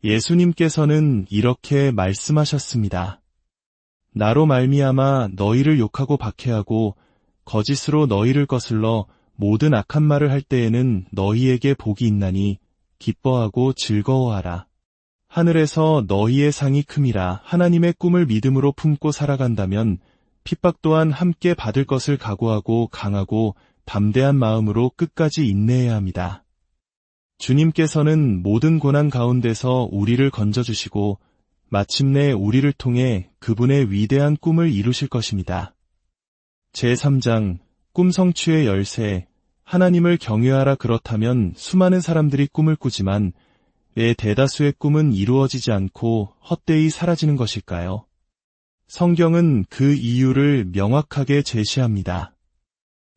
예수님께서는 이렇게 말씀하셨습니다. 나로 말미암아 너희를 욕하고 박해하고 거짓으로 너희를 거슬러 모든 악한 말을 할 때에는 너희에게 복이 있나니 기뻐하고 즐거워하라. 하늘에서 너희의 상이 큼이라. 하나님의 꿈을 믿음으로 품고 살아간다면 핍박 또한 함께 받을 것을 각오하고 강하고 담대한 마음으로 끝까지 인내해야 합니다. 주님께서는 모든 고난 가운데서 우리를 건져주시고 마침내 우리를 통해 그분의 위대한 꿈을 이루실 것입니다. 제3장 꿈 성취의 열쇠. 하나님을 경외하라. 그렇다면 수많은 사람들이 꿈을 꾸지만 왜 대다수의 꿈은 이루어지지 않고 헛되이 사라지는 것일까요? 성경은 그 이유를 명확하게 제시합니다.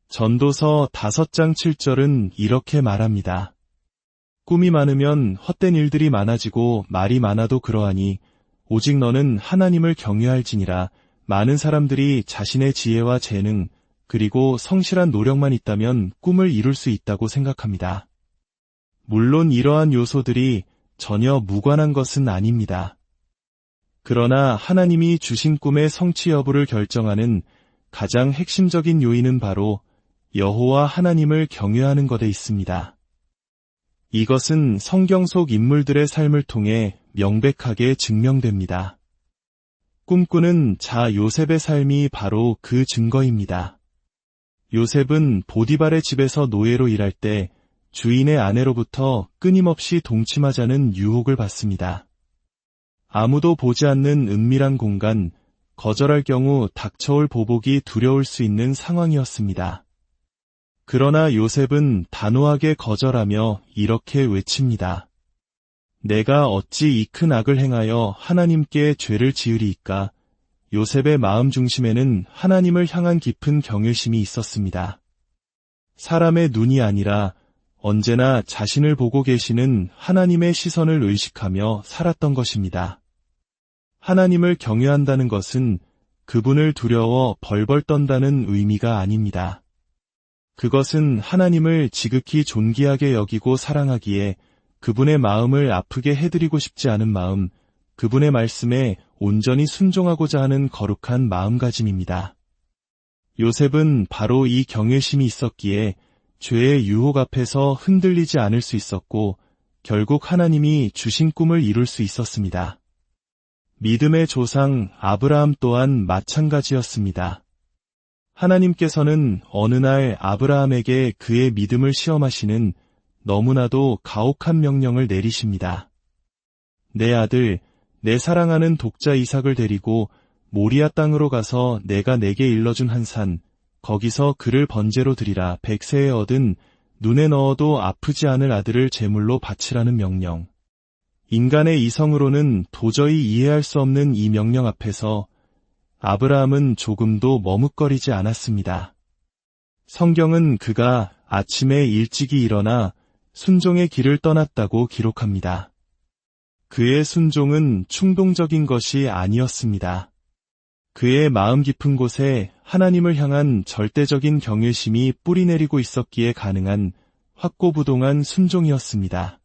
전도서 5장 7절은 이렇게 말합니다. 꿈이 많으면 헛된 일들이 많아지고 말이 많아도 그러하니 오직 너는 하나님을 경외할지니라. 많은 사람들이 자신의 지혜와 재능 그리고 성실한 노력만 있다면 꿈을 이룰 수 있다고 생각합니다. 물론 이러한 요소들이 전혀 무관한 것은 아닙니다. 그러나 하나님이 주신 꿈의 성취 여부를 결정하는 가장 핵심적인 요인은 바로 여호와 하나님을 경외하는 것에 있습니다. 이것은 성경 속 인물들의 삶을 통해 명백하게 증명됩니다. 꿈꾸는 자 요셉의 삶이 바로 그 증거입니다. 요셉은 보디발의 집에서 노예로 일할 때 주인의 아내로부터 끊임없이 동침하자는 유혹을 받습니다. 아무도 보지 않는 은밀한 공간, 거절할 경우 닥쳐올 보복이 두려울 수 있는 상황이었습니다. 그러나 요셉은 단호하게 거절하며 이렇게 외칩니다. 내가 어찌 이 큰 악을 행하여 하나님께 죄를 지으리이까? 요셉의 마음 중심에는 하나님을 향한 깊은 경외심이 있었습니다. 사람의 눈이 아니라 언제나 자신을 보고 계시는 하나님의 시선을 의식하며 살았던 것입니다. 하나님을 경외한다는 것은 그분을 두려워 벌벌 떤다는 의미가 아닙니다. 그것은 하나님을 지극히 존귀하게 여기고 사랑하기에 그분의 마음을 아프게 해드리고 싶지 않은 마음, 그분의 말씀에 온전히 순종하고자 하는 거룩한 마음가짐입니다. 요셉은 바로 이 경외심이 있었기에 죄의 유혹 앞에서 흔들리지 않을 수 있었고 결국 하나님이 주신 꿈을 이룰 수 있었습니다. 믿음의 조상 아브라함 또한 마찬가지였습니다. 하나님께서는 어느 날 아브라함에게 그의 믿음을 시험하시는 너무나도 가혹한 명령을 내리십니다. 내 아들, 내 사랑하는 독자 이삭을 데리고 모리아 땅으로 가서 내가 내게 일러준 한 산, 거기서 그를 번제로 드리라. 100세에 얻은 눈에 넣어도 아프지 않을 아들을 제물로 바치라는 명령. 인간의 이성으로는 도저히 이해할 수 없는 이 명령 앞에서 아브라함은 조금도 머뭇거리지 않았습니다. 성경은 그가 아침에 일찍이 일어나 순종의 길을 떠났다고 기록합니다. 그의 순종은 충동적인 것이 아니었습니다. 그의 마음 깊은 곳에 하나님을 향한 절대적인 경외심이 뿌리내리고 있었기에 가능한 확고부동한 순종이었습니다.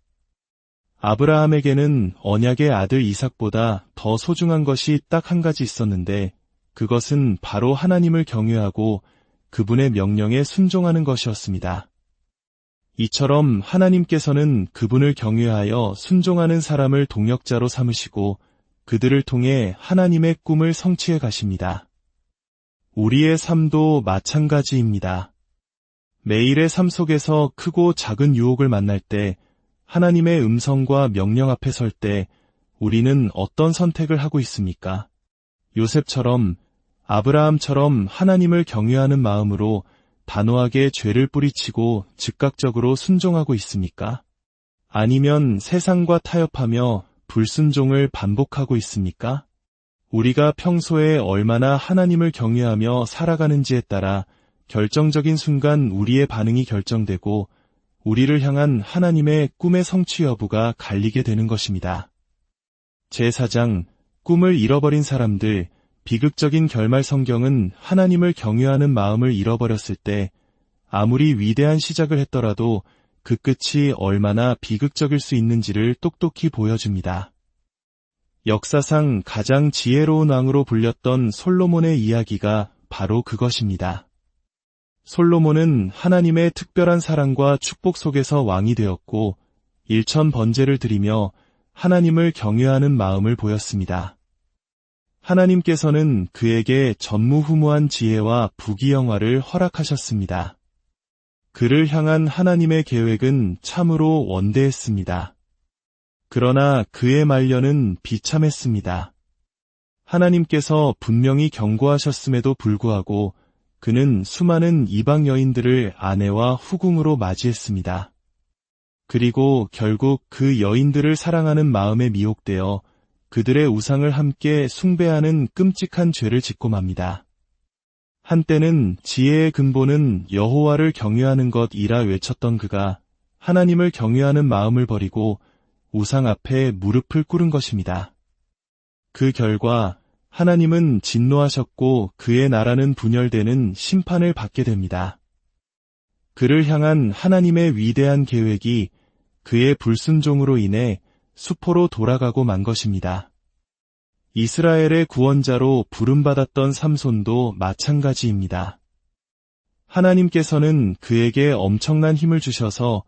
아브라함에게는 언약의 아들 이삭보다 더 소중한 것이 딱 한 가지 있었는데 그것은 바로 하나님을 경외하고 그분의 명령에 순종하는 것이었습니다. 이처럼 하나님께서는 그분을 경외하여 순종하는 사람을 동역자로 삼으시고 그들을 통해 하나님의 꿈을 성취해 가십니다. 우리의 삶도 마찬가지입니다. 매일의 삶 속에서 크고 작은 유혹을 만날 때 하나님의 음성과 명령 앞에 설 때 우리는 어떤 선택을 하고 있습니까? 요셉처럼 아브라함처럼 하나님을 경외하는 마음으로 단호하게 죄를 뿌리치고 즉각적으로 순종하고 있습니까? 아니면 세상과 타협하며 불순종을 반복하고 있습니까? 우리가 평소에 얼마나 하나님을 경외하며 살아가는지에 따라 결정적인 순간 우리의 반응이 결정되고 우리를 향한 하나님의 꿈의 성취 여부가 갈리게 되는 것입니다. 제4장 꿈을 잃어버린 사람들 비극적인 결말 성경은 하나님을 경외하는 마음을 잃어버렸을 때 아무리 위대한 시작을 했더라도 그 끝이 얼마나 비극적일 수 있는지를 똑똑히 보여줍니다. 역사상 가장 지혜로운 왕으로 불렸던 솔로몬의 이야기가 바로 그것입니다. 솔로몬은 하나님의 특별한 사랑과 축복 속에서 왕이 되었고 1000번제를 드리며 하나님을 경외하는 마음을 보였습니다. 하나님께서는 그에게 전무후무한 지혜와 부귀영화를 허락하셨습니다. 그를 향한 하나님의 계획은 참으로 원대했습니다. 그러나 그의 말년은 비참했습니다. 하나님께서 분명히 경고하셨음에도 불구하고 그는 수많은 이방 여인들을 아내와 후궁으로 맞이했습니다. 그리고 결국 그 여인들을 사랑하는 마음에 미혹되어 그들의 우상을 함께 숭배하는 끔찍한 죄를 짓고 맙니다. 한때는 지혜의 근본은 여호와를 경외하는 것이라 외쳤던 그가 하나님을 경외하는 마음을 버리고 우상 앞에 무릎을 꿇은 것입니다. 그 결과 하나님은 진노하셨고 그의 나라는 분열되는 심판을 받게 됩니다. 그를 향한 하나님의 위대한 계획이 그의 불순종으로 인해 수포로 돌아가고 만 것입니다. 이스라엘의 구원자로 부름받았던 삼손도 마찬가지입니다. 하나님께서는 그에게 엄청난 힘을 주셔서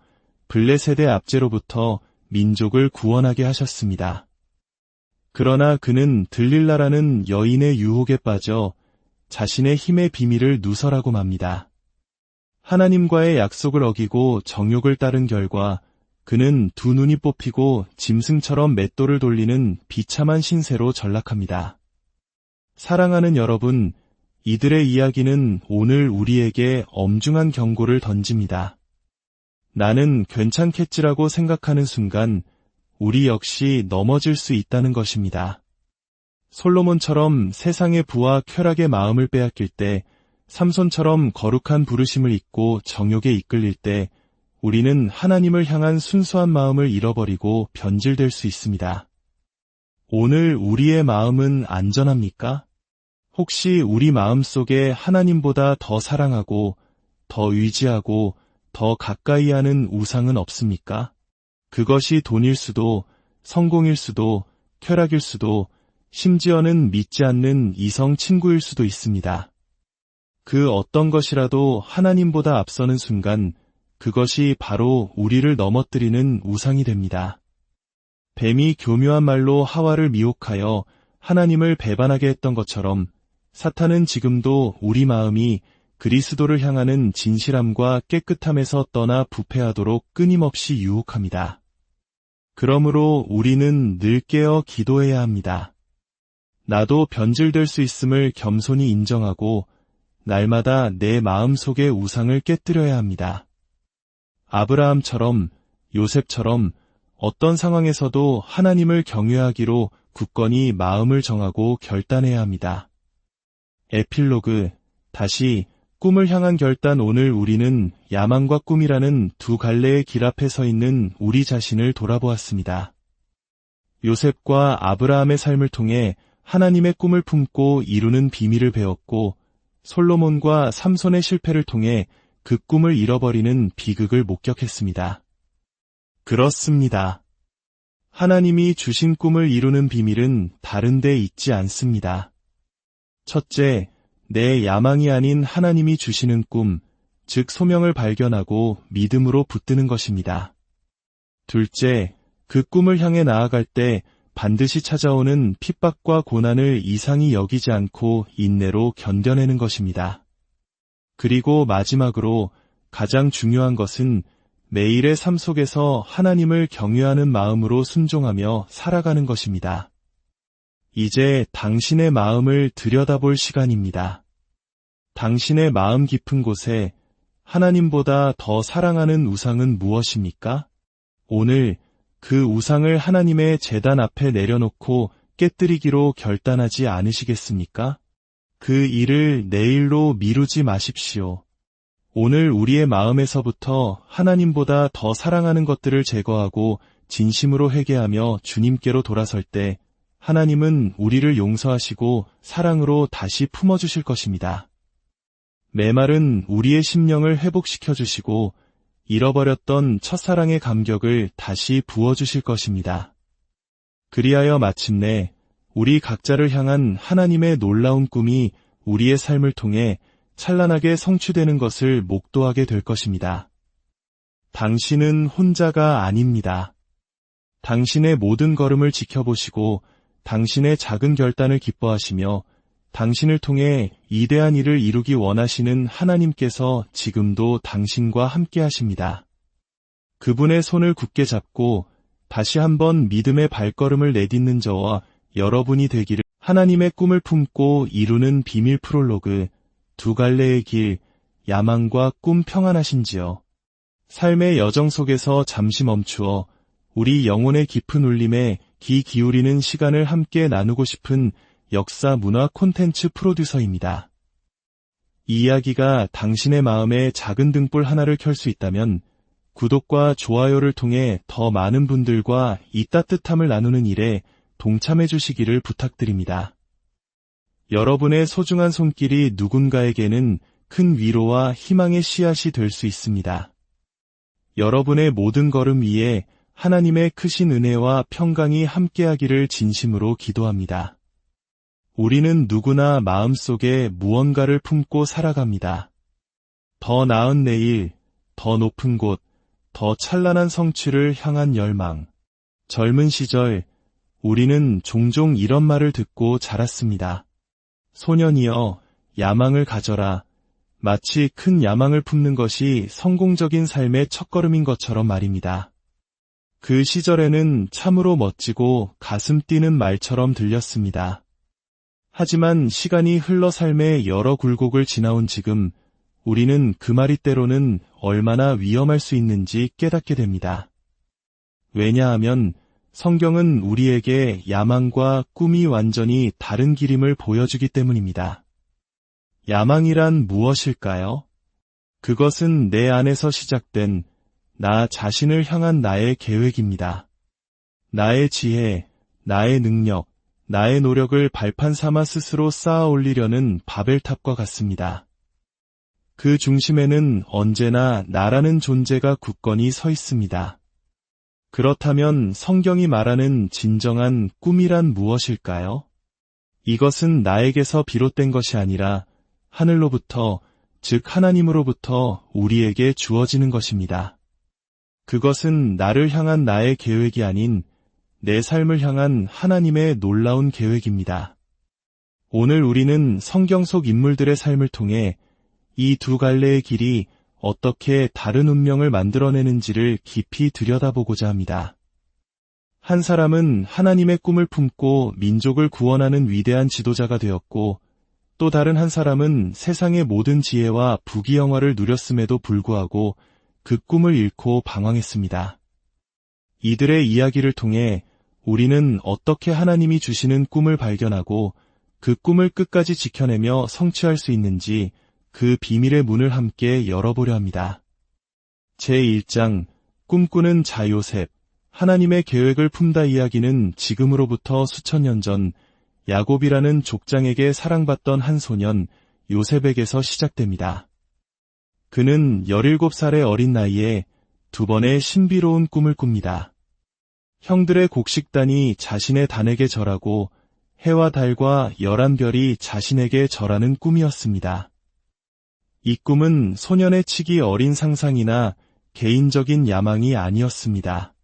블레셋의 압제로부터 민족을 구원하게 하셨습니다. 그러나 그는 들릴라라는 여인의 유혹에 빠져 자신의 힘의 비밀을 누설하고 맙니다. 하나님과의 약속을 어기고 정욕을 따른 결과 그는 두 눈이 뽑히고 짐승처럼 맷돌을 돌리는 비참한 신세로 전락합니다. 사랑하는 여러분, 이들의 이야기는 오늘 우리에게 엄중한 경고를 던집니다. 나는 괜찮겠지라고 생각하는 순간 우리 역시 넘어질 수 있다는 것입니다. 솔로몬처럼 세상의 부와 쾌락의 마음을 빼앗길 때, 삼손처럼 거룩한 부르심을 잊고 정욕에 이끌릴 때 우리는 하나님을 향한 순수한 마음을 잃어버리고 변질될 수 있습니다. 오늘 우리의 마음은 안전합니까? 혹시 우리 마음 속에 하나님보다 더 사랑하고 더 의지하고 더 가까이 하는 우상은 없습니까? 그것이 돈일 수도, 성공일 수도, 쾌락일 수도, 심지어는 믿지 않는 이성 친구일 수도 있습니다. 그 어떤 것이라도 하나님보다 앞서는 순간 그것이 바로 우리를 넘어뜨리는 우상이 됩니다. 뱀이 교묘한 말로 하와를 미혹하여 하나님을 배반하게 했던 것처럼 사탄은 지금도 우리 마음이 그리스도를 향하는 진실함과 깨끗함에서 떠나 부패하도록 끊임없이 유혹합니다. 그러므로 우리는 늘 깨어 기도해야 합니다. 나도 변질될 수 있음을 겸손히 인정하고 날마다 내 마음속의 우상을 깨뜨려야 합니다. 아브라함처럼, 요셉처럼 어떤 상황에서도 하나님을 경외하기로 굳건히 마음을 정하고 결단해야 합니다. 에필로그, 다시 꿈을 향한 결단. 오늘 우리는 야망과 꿈이라는 두 갈래의 길 앞에 서 있는 우리 자신을 돌아보았습니다. 요셉과 아브라함의 삶을 통해 하나님의 꿈을 품고 이루는 비밀을 배웠고 솔로몬과 삼손의 실패를 통해 그 꿈을 잃어버리는 비극을 목격했습니다. 그렇습니다. 하나님이 주신 꿈을 이루는 비밀은 다른 데 있지 않습니다. 첫째, 내 야망이 아닌 하나님이 주시는 꿈, 즉 소명을 발견하고 믿음으로 붙드는 것입니다. 둘째, 그 꿈을 향해 나아갈 때 반드시 찾아오는 핍박과 고난을 이상히 여기지 않고 인내로 견뎌내는 것입니다. 그리고 마지막으로 가장 중요한 것은 매일의 삶 속에서 하나님을 경외하는 마음으로 순종하며 살아가는 것입니다. 이제 당신의 마음을 들여다볼 시간입니다. 당신의 마음 깊은 곳에 하나님보다 더 사랑하는 우상은 무엇입니까? 오늘 그 우상을 하나님의 제단 앞에 내려놓고 깨뜨리기로 결단하지 않으시겠습니까? 그 일을 내일로 미루지 마십시오. 오늘 우리의 마음에서부터 하나님보다 더 사랑하는 것들을 제거하고 진심으로 회개하며 주님께로 돌아설 때 하나님은 우리를 용서하시고 사랑으로 다시 품어주실 것입니다. 메마른 우리의 심령을 회복시켜 주시고 잃어버렸던 첫사랑의 감격을 다시 부어주실 것입니다. 그리하여 마침내 우리 각자를 향한 하나님의 놀라운 꿈이 우리의 삶을 통해 찬란하게 성취되는 것을 목도하게 될 것입니다. 당신은 혼자가 아닙니다. 당신의 모든 걸음을 지켜보시고 당신의 작은 결단을 기뻐하시며 당신을 통해 위대한 일을 이루기 원하시는 하나님께서 지금도 당신과 함께 하십니다. 그분의 손을 굳게 잡고 다시 한번 믿음의 발걸음을 내딛는 저와 여러분이 되기를. 하나님의 꿈을 품고 이루는 비밀 프롤로그, 두 갈래의 길, 야망과 꿈 평안하신지요. 삶의 여정 속에서 잠시 멈추어 우리 영혼의 깊은 울림에 귀 기울이는 시간을 함께 나누고 싶은 역사 문화 콘텐츠 프로듀서입니다. 이 이야기가 당신의 마음에 작은 등불 하나를 켤 수 있다면 구독과 좋아요를 통해 더 많은 분들과 이 따뜻함을 나누는 일에 동참해 주시기를 부탁드립니다. 여러분의 소중한 손길이 누군가에게는 큰 위로와 희망의 씨앗이 될 수 있습니다. 여러분의 모든 걸음 위에 하나님의 크신 은혜와 평강이 함께하기를 진심으로 기도합니다. 우리는 누구나 마음속에 무언가를 품고 살아갑니다. 더 나은 내일, 더 높은 곳, 더 찬란한 성취를 향한 열망. 젊은 시절 우리는 종종 이런 말을 듣고 자랐습니다. 소년이여, 야망을 가져라. 마치 큰 야망을 품는 것이 성공적인 삶의 첫걸음인 것처럼 말입니다. 그 시절에는 참으로 멋지고 가슴 뛰는 말처럼 들렸습니다. 하지만 시간이 흘러 삶의 여러 굴곡을 지나온 지금 우리는 그 말이 때로는 얼마나 위험할 수 있는지 깨닫게 됩니다. 왜냐하면 성경은 우리에게 야망과 꿈이 완전히 다른 길임을 보여주기 때문입니다. 야망이란 무엇일까요? 그것은 내 안에서 시작된 나 자신을 향한 나의 계획입니다. 나의 지혜, 나의 능력, 나의 노력을 발판 삼아 스스로 쌓아 올리려는 바벨탑과 같습니다. 그 중심에는 언제나 나라는 존재가 굳건히 서 있습니다. 그렇다면 성경이 말하는 진정한 꿈이란 무엇일까요? 이것은 나에게서 비롯된 것이 아니라 하늘로부터, 즉 하나님으로부터 우리에게 주어지는 것입니다. 그것은 나를 향한 나의 계획이 아닌 내 삶을 향한 하나님의 놀라운 계획입니다. 오늘 우리는 성경 속 인물들의 삶을 통해 이 두 갈래의 길이 어떻게 다른 운명을 만들어내는지를 깊이 들여다보고자 합니다. 한 사람은 하나님의 꿈을 품고 민족을 구원하는 위대한 지도자가 되었고, 또 다른 한 사람은 세상의 모든 지혜와 부귀영화를 누렸음에도 불구하고 그 꿈을 잃고 방황했습니다. 이들의 이야기를 통해 우리는 어떻게 하나님이 주시는 꿈을 발견하고 그 꿈을 끝까지 지켜내며 성취할 수 있는지 그 비밀의 문을 함께 열어보려 합니다. 제1장 꿈꾸는 자 요셉, 하나님의 계획을 품다 이야기는 지금으로부터 수천 년 전 야곱이라는 족장에게 사랑받던 한 소년 요셉에게서 시작됩니다. 그는 17살의 어린 나이에 두 번의 신비로운 꿈을 꿉니다. 형들의 곡식단이 자신의 단에게 절하고 해와 달과 11별이 자신에게 절하는 꿈이었습니다. 이 꿈은 소년의 치기 어린 상상이나 개인적인 야망이 아니었습니다.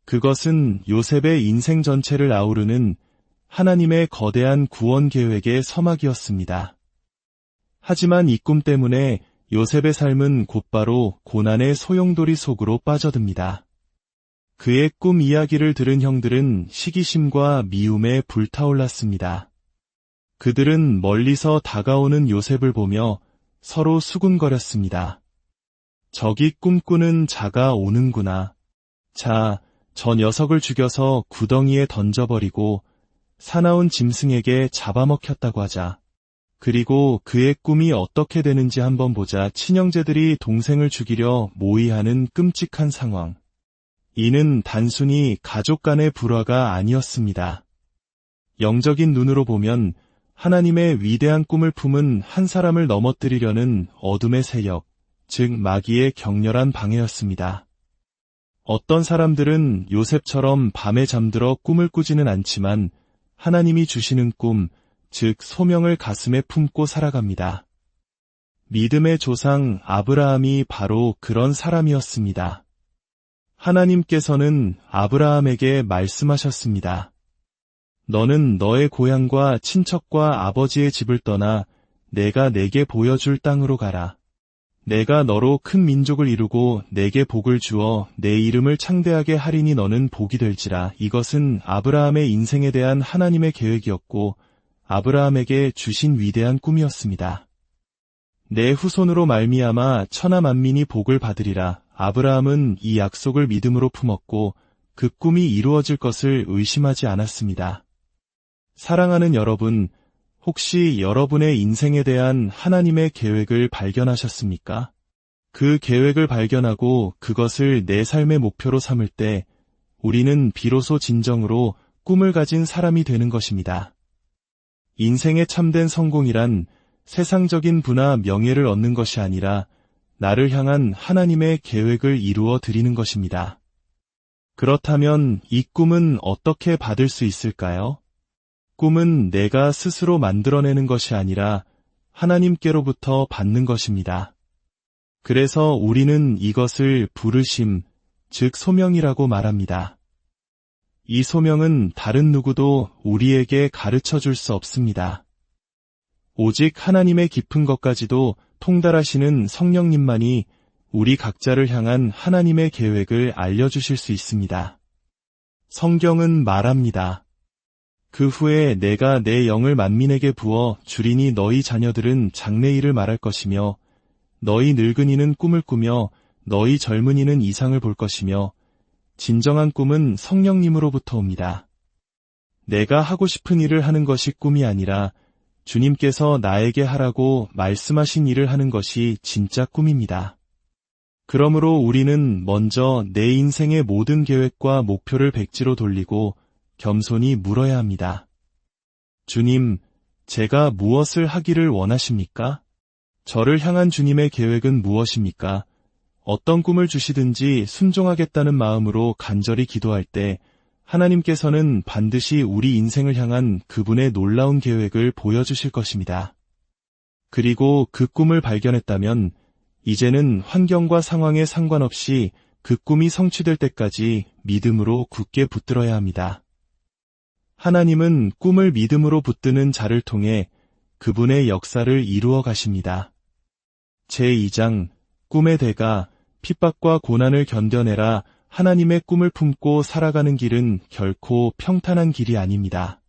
그것은 요셉의 인생 전체를 아우르는 하나님의 거대한 구원 계획의 서막이었습니다. 하지만 이 꿈 때문에 요셉의 삶은 곧바로 고난의 소용돌이 속으로 빠져듭니다. 그의 꿈 이야기를 들은 형들은 시기심과 미움에 불타올랐습니다. 그들은 멀리서 다가오는 요셉을 보며 서로 수군거렸습니다. 저기 꿈꾸는 자가 오는구나. 자, 저 녀석을 죽여서 구덩이에 던져버리고 사나운 짐승에게 잡아먹혔다고 하자. 그리고 그의 꿈이 어떻게 되는지 한번 보자. 친형제들이 동생을 죽이려 모의하는 끔찍한 상황. 이는 단순히 가족 간의 불화가 아니었습니다. 영적인 눈으로 보면 하나님의 위대한 꿈을 품은 한 사람을 넘어뜨리려는 어둠의 세력, 즉 마귀의 격렬한 방해였습니다. 어떤 사람들은 요셉처럼 밤에 잠들어 꿈을 꾸지는 않지만 하나님이 주시는 꿈, 즉 소명을 가슴에 품고 살아갑니다. 믿음의 조상 아브라함이 바로 그런 사람이었습니다. 하나님께서는 아브라함에게 말씀하셨습니다. 너는 너의 고향과 친척과 아버지의 집을 떠나 내가 내게 보여줄 땅으로 가라. 내가 너로 큰 민족을 이루고 내게 복을 주어 내 이름을 창대하게 하리니 너는 복이 될지라. 이것은 아브라함의 인생에 대한 하나님의 계획이었고 아브라함에게 주신 위대한 꿈이었습니다. 내 후손으로 말미암아 천하 만민이 복을 받으리라. 아브라함은 이 약속을 믿음으로 품었고 그 꿈이 이루어질 것을 의심하지 않았습니다. 사랑하는 여러분, 혹시 여러분의 인생에 대한 하나님의 계획을 발견하셨습니까? 그 계획을 발견하고 그것을 내 삶의 목표로 삼을 때 우리는 비로소 진정으로 꿈을 가진 사람이 되는 것입니다. 인생의 참된 성공이란 세상적인 부나 명예를 얻는 것이 아니라 나를 향한 하나님의 계획을 이루어 드리는 것입니다. 그렇다면 이 꿈은 어떻게 받을 수 있을까요? 꿈은 내가 스스로 만들어내는 것이 아니라 하나님께로부터 받는 것입니다. 그래서 우리는 이것을 부르심, 즉 소명이라고 말합니다. 이 소명은 다른 누구도 우리에게 가르쳐 줄 수 없습니다. 오직 하나님의 깊은 것까지도 통달하시는 성령님만이 우리 각자를 향한 하나님의 계획을 알려주실 수 있습니다. 성경은 말합니다. 그 후에 내가 내 영을 만민에게 부어 주리니 너희 자녀들은 장래일을 말할 것이며 너희 늙은이는 꿈을 꾸며 너희 젊은이는 이상을 볼 것이며 진정한 꿈은 성령님으로부터 옵니다. 내가 하고 싶은 일을 하는 것이 꿈이 아니라 주님께서 나에게 하라고 말씀하신 일을 하는 것이 진짜 꿈입니다. 그러므로 우리는 먼저 내 인생의 모든 계획과 목표를 백지로 돌리고 겸손히 물어야 합니다. 주님, 제가 무엇을 하기를 원하십니까? 저를 향한 주님의 계획은 무엇입니까? 어떤 꿈을 주시든지 순종하겠다는 마음으로 간절히 기도할 때 하나님께서는 반드시 우리 인생을 향한 그분의 놀라운 계획을 보여주실 것입니다. 그리고 그 꿈을 발견했다면 이제는 환경과 상황에 상관없이 그 꿈이 성취될 때까지 믿음으로 굳게 붙들어야 합니다. 하나님은 꿈을 믿음으로 붙드는 자를 통해 그분의 역사를 이루어 가십니다. 제2장 꿈의 대가 핍박과 고난을 견뎌내라. 하나님의 꿈을 품고 살아가는 길은 결코 평탄한 길이 아닙니다.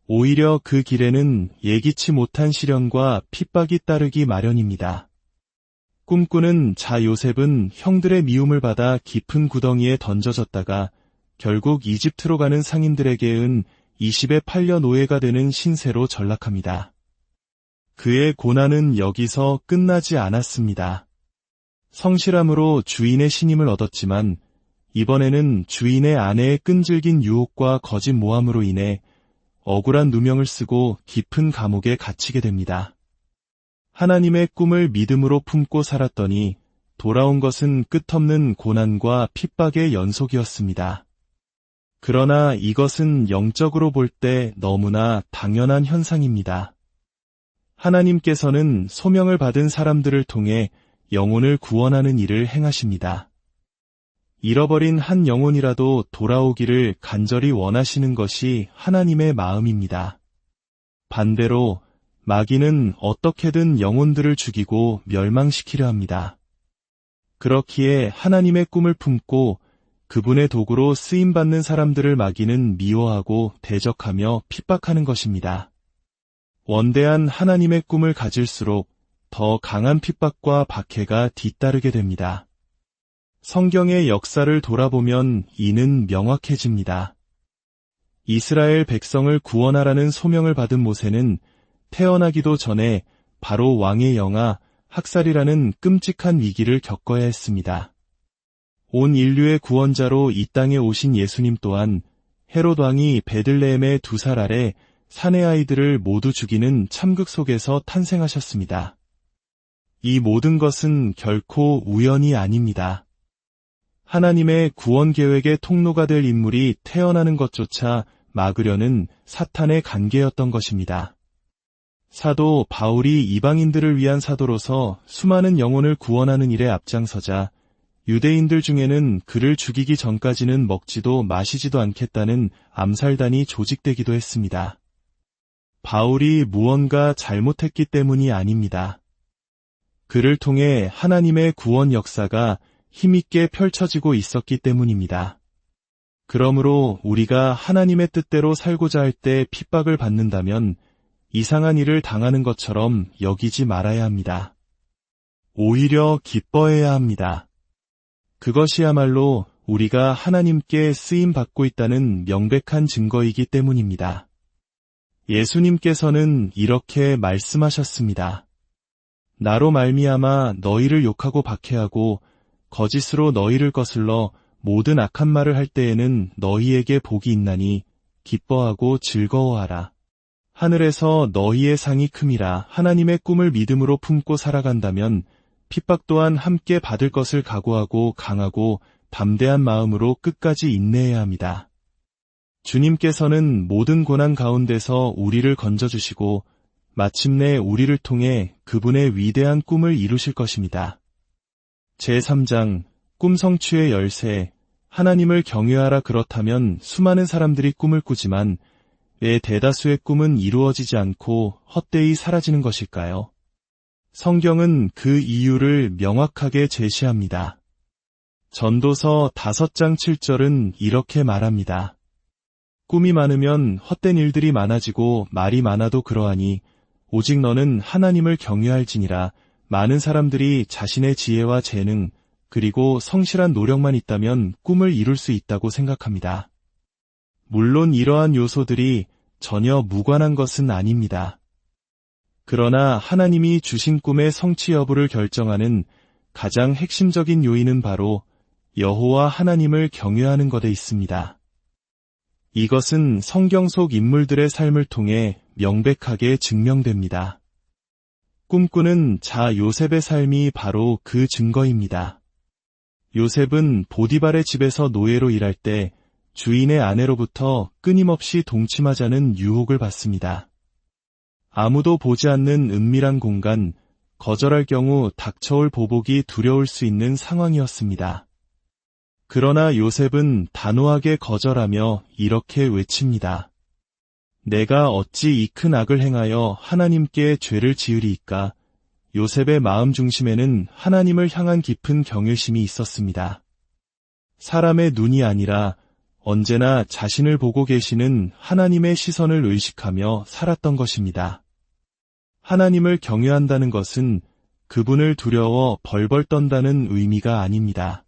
오히려 그 길에는 예기치 못한 시련과 핍박이 따르기 마련입니다. 꿈꾸는 자 요셉은 형들의 미움을 받아 깊은 구덩이에 던져졌다가 결국 이집트로 가는 상인들에게은 20에 팔려 노예가 되는 신세로 전락합니다. 그의 고난은 여기서 끝나지 않았습니다. 성실함으로 주인의 신임을 얻었지만 이번에는 주인의 아내의 끈질긴 유혹과 거짓 모함으로 인해 억울한 누명을 쓰고 깊은 감옥에 갇히게 됩니다. 하나님의 꿈을 믿음으로 품고 살았더니 돌아온 것은 끝없는 고난과 핍박의 연속이었습니다. 그러나 이것은 영적으로 볼 때 너무나 당연한 현상입니다. 하나님께서는 소명을 받은 사람들을 통해 영혼을 구원하는 일을 행하십니다. 잃어버린 한 영혼이라도 돌아오기를 간절히 원하시는 것이 하나님의 마음입니다. 반대로 마귀는 어떻게든 영혼들을 죽이고 멸망시키려 합니다. 그렇기에 하나님의 꿈을 품고 그분의 도구로 쓰임받는 사람들을 마귀는 미워하고 대적하며 핍박하는 것입니다. 원대한 하나님의 꿈을 가질수록 더 강한 핍박과 박해가 뒤따르게 됩니다. 성경의 역사를 돌아보면 이는 명확해집니다. 이스라엘 백성을 구원하라는 소명을 받은 모세는 태어나기도 전에 바로 왕의 영아 학살이라는 끔찍한 위기를 겪어야 했습니다. 온 인류의 구원자로 이 땅에 오신 예수님 또한 헤롯 왕이 베들레헴의 2살 아래 사내 아이들을 모두 죽이는 참극 속에서 탄생하셨습니다. 이 모든 것은 결코 우연이 아닙니다. 하나님의 구원 계획의 통로가 될 인물이 태어나는 것조차 막으려는 사탄의 간계였던 것입니다. 사도 바울이 이방인들을 위한 사도로서 수많은 영혼을 구원하는 일에 앞장서자 유대인들 중에는 그를 죽이기 전까지는 먹지도 마시지도 않겠다는 암살단이 조직되기도 했습니다. 바울이 무언가 잘못했기 때문이 아닙니다. 그를 통해 하나님의 구원 역사가 힘있게 펼쳐지고 있었기 때문입니다. 그러므로 우리가 하나님의 뜻대로 살고자 할 때 핍박을 받는다면 이상한 일을 당하는 것처럼 여기지 말아야 합니다. 오히려 기뻐해야 합니다. 그것이야말로 우리가 하나님께 쓰임받고 있다는 명백한 증거이기 때문입니다. 예수님께서는 이렇게 말씀하셨습니다. 나로 말미암아 너희를 욕하고 박해하고 거짓으로 너희를 거슬러 모든 악한 말을 할 때에는 너희에게 복이 있나니 기뻐하고 즐거워하라. 하늘에서 너희의 상이 큼이라. 하나님의 꿈을 믿음으로 품고 살아간다면 핍박 또한 함께 받을 것을 각오하고 강하고 담대한 마음으로 끝까지 인내해야 합니다. 주님께서는 모든 고난 가운데서 우리를 건져주시고 마침내 우리를 통해 그분의 위대한 꿈을 이루실 것입니다. 제3장 꿈 성취의 열쇠. 하나님을 경외하라. 그렇다면 수많은 사람들이 꿈을 꾸지만 왜 대다수의 꿈은 이루어지지 않고 헛되이 사라지는 것일까요? 성경은 그 이유를 명확하게 제시합니다. 전도서 5장 7절은 이렇게 말합니다. 꿈이 많으면 헛된 일들이 많아지고 말이 많아도 그러하니 오직 너는 하나님을 경외할지니라. 많은 사람들이 자신의 지혜와 재능 그리고 성실한 노력만 있다면 꿈을 이룰 수 있다고 생각합니다. 물론 이러한 요소들이 전혀 무관한 것은 아닙니다. 그러나 하나님이 주신 꿈의 성취 여부를 결정하는 가장 핵심적인 요인은 바로 여호와 하나님을 경외하는 것에 있습니다. 이것은 성경 속 인물들의 삶을 통해 명백하게 증명됩니다. 꿈꾸는 자 요셉의 삶이 바로 그 증거입니다. 요셉은 보디발의 집에서 노예로 일할 때 주인의 아내로부터 끊임없이 동침하자는 유혹을 받습니다. 아무도 보지 않는 은밀한 공간, 거절할 경우 닥쳐올 보복이 두려울 수 있는 상황이었습니다. 그러나 요셉은 단호하게 거절하며 이렇게 외칩니다. 내가 어찌 이 큰 악을 행하여 하나님께 죄를 지으리이까? 요셉의 마음 중심에는 하나님을 향한 깊은 경외심이 있었습니다. 사람의 눈이 아니라 언제나 자신을 보고 계시는 하나님의 시선을 의식하며 살았던 것입니다. 하나님을 경외한다는 것은 그분을 두려워 벌벌 떤다는 의미가 아닙니다.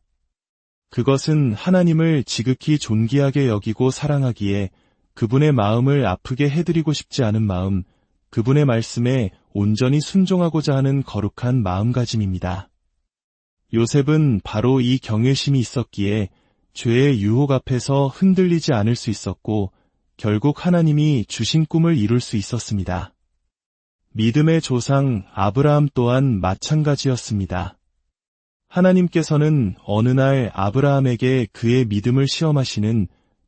그것은 하나님을 지극히 존귀하게 여기고 사랑하기에 그분의 마음을 아프게 해드리고 싶지 않은 마음, 그분의 말씀에 온전히 순종하고자 하는 거룩한 마음가짐입니다. 요셉은 바로 이 경외심이 있었기에 죄의 유혹 앞에서 흔들리지 않을 수 있었고 결국 하나님이 주신 꿈을 이룰 수 있었습니다. 믿음의 조상 아브라함 또한 마찬가지였습니다. 하나님께서는 어느 날 아브라함에게 그의 믿음을 시험하시는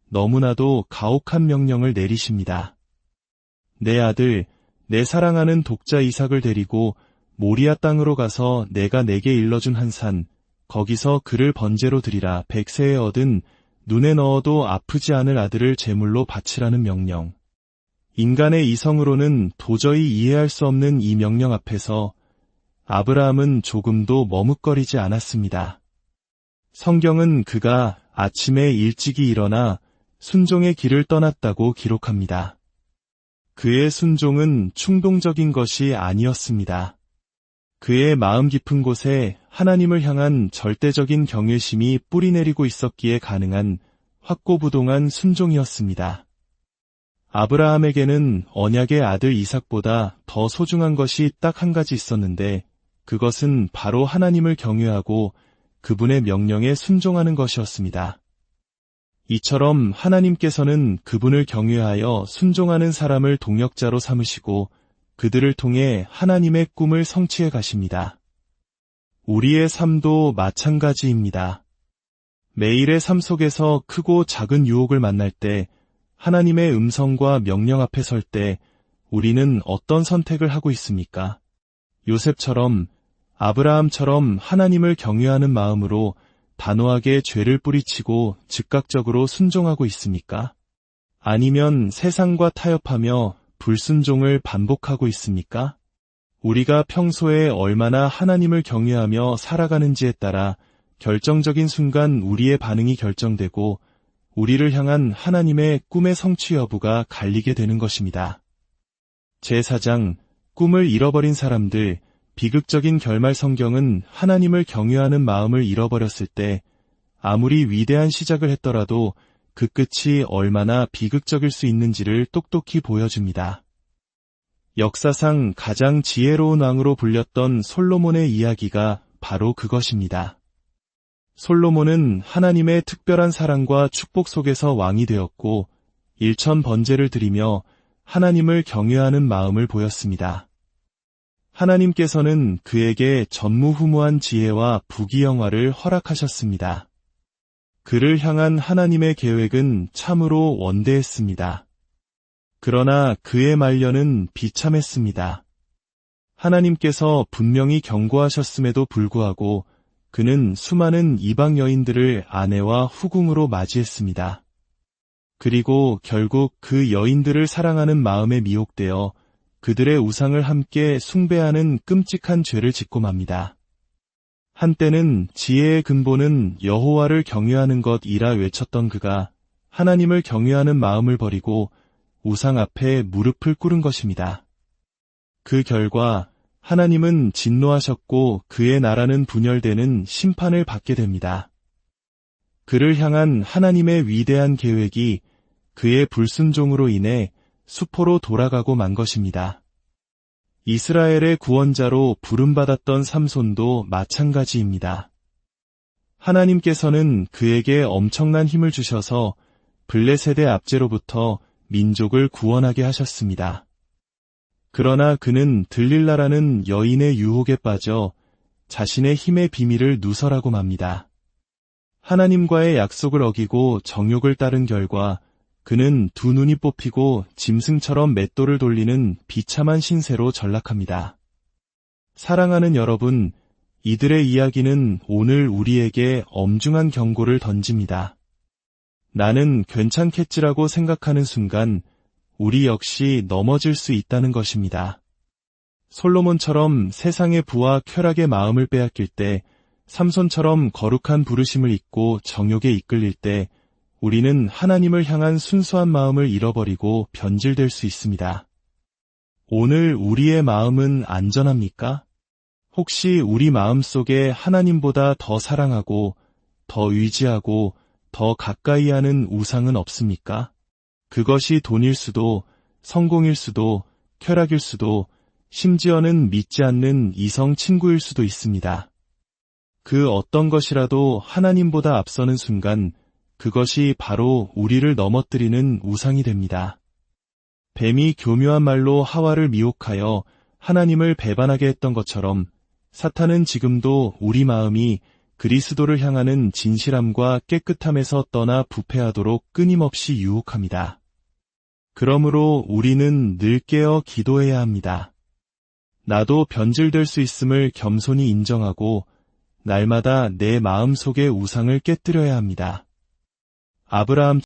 너무나도 가혹한 명령을 내리십니다. 내 아들, 내 사랑하는 독자 이삭을 데리고 모리아 땅으로 가서 내가 내게 일러준 한 산, 거기서 그를 번제로 드리라. 100세에 얻은 눈에 넣어도 아프지 않을 아들을 제물로 바치라는 명령. 인간의 이성으로는 도저히 이해할 수 없는 이 명령 앞에서 아브라함은 조금도 머뭇거리지 않았습니다. 성경은 그가 아침에 일찍이 일어나 순종의 길을 떠났다고 기록합니다. 그의 순종은 충동적인 것이 아니었습니다. 그의 마음 깊은 곳에 하나님을 향한 절대적인 경외심이 뿌리내리고 있었기에 가능한 확고부동한 순종이었습니다. 아브라함에게는 언약의 아들 이삭보다 더 소중한 것이 딱 한 가지 있었는데 그것은 바로 하나님을 경외하고 그분의 명령에 순종하는 것이었습니다. 이처럼 하나님께서는 그분을 경외하여 순종하는 사람을 동역자로 삼으시고 그들을 통해 하나님의 꿈을 성취해 가십니다. 우리의 삶도 마찬가지입니다. 매일의 삶 속에서 크고 작은 유혹을 만날 때 하나님의 음성과 명령 앞에 설 때 우리는 어떤 선택을 하고 있습니까? 요셉처럼 아브라함처럼 하나님을 경외하는 마음으로 단호하게 죄를 뿌리치고 즉각적으로 순종하고 있습니까? 아니면 세상과 타협하며 불순종을 반복하고 있습니까? 우리가 평소에 얼마나 하나님을 경외하며 살아가는지에 따라 결정적인 순간 우리의 반응이 결정되고 우리를 향한 하나님의 꿈의 성취 여부가 갈리게 되는 것입니다. 제4장 꿈을 잃어버린 사람들, 비극적인 결말. 성경은 하나님을 경외하는 마음을 잃어버렸을 때 아무리 위대한 시작을 했더라도 그 끝이 얼마나 비극적일 수 있는지를 똑똑히 보여줍니다. 역사상 가장 지혜로운 왕으로 불렸던 솔로몬의 이야기가 바로 그것입니다. 솔로몬은 하나님의 특별한 사랑과 축복 속에서 왕이 되었고 일천 번제를 드리며 하나님을 경외하는 마음을 보였습니다. 하나님께서는 그에게 전무후무한 지혜와 부귀영화를 허락하셨습니다. 그를 향한 하나님의 계획은 참으로 원대했습니다. 그러나 그의 말년은 비참했습니다. 하나님께서 분명히 경고하셨음에도 불구하고 그는 수많은 이방 여인들을 아내와 후궁으로 맞이했습니다. 그리고 결국 그 여인들을 사랑하는 마음에 미혹되어 그들의 우상을 함께 숭배하는 끔찍한 죄를 짓고 맙니다. 한때는 지혜의 근본은 여호와를 경외하는 것이라 외쳤던 그가 하나님을 경외하는 마음을 버리고 우상 앞에 무릎을 꿇은 것입니다. 그 결과 하나님은 진노하셨고 그의 나라는 분열되는 심판을 받게 됩니다. 그를 향한 하나님의 위대한 계획이 그의 불순종으로 인해 수포로 돌아가고 만 것입니다. 이스라엘의 구원자로 부름받았던 삼손도 마찬가지입니다. 하나님께서는 그에게 엄청난 힘을 주셔서 블레셋의 압제로부터 민족을 구원하게 하셨습니다. 그러나 그는 들릴라라는 여인의 유혹에 빠져 자신의 힘의 비밀을 누설하고 맙니다. 하나님과의 약속을 어기고 정욕을 따른 결과 그는 두 눈이 뽑히고 짐승처럼 맷돌을 돌리는 비참한 신세로 전락합니다. 사랑하는 여러분, 이들의 이야기는 오늘 우리에게 엄중한 경고를 던집니다. 나는 괜찮겠지라고 생각하는 순간 우리 역시 넘어질 수 있다는 것입니다. 솔로몬처럼 세상의 부와 쾌락의 마음을 빼앗길 때, 삼손처럼 거룩한 부르심을 잊고 정욕에 이끌릴 때 우리는 하나님을 향한 순수한 마음을 잃어버리고 변질될 수 있습니다. 오늘 우리의 마음은 안전합니까? 혹시 우리 마음 속에 하나님보다 더 사랑하고 더 의지하고 더 가까이 하는 우상은 없습니까? 그것이 돈일 수도, 성공일 수도, 쾌락일 수도, 심지어는 믿지 않는 이성 친구일 수도 있습니다. 그 어떤 것이라도 하나님보다 앞서는 순간 그것이 바로 우리를 넘어뜨리는 우상이 됩니다. 뱀이 교묘한 말로 하와를 미혹하여 하나님을 배반하게 했던 것처럼 사탄은 지금도 우리 마음이 그리스도를 향하는 진실함과 깨끗함에서 떠나 부패하도록 끊임없이 유혹합니다. 그러므로 우리는 늘 깨어 기도해야 합니다. 나도 변질될 수 있음을 겸손히 인정하고 날마다 내 마음속의 우상을 깨뜨려야 합니다. 아브라함처럼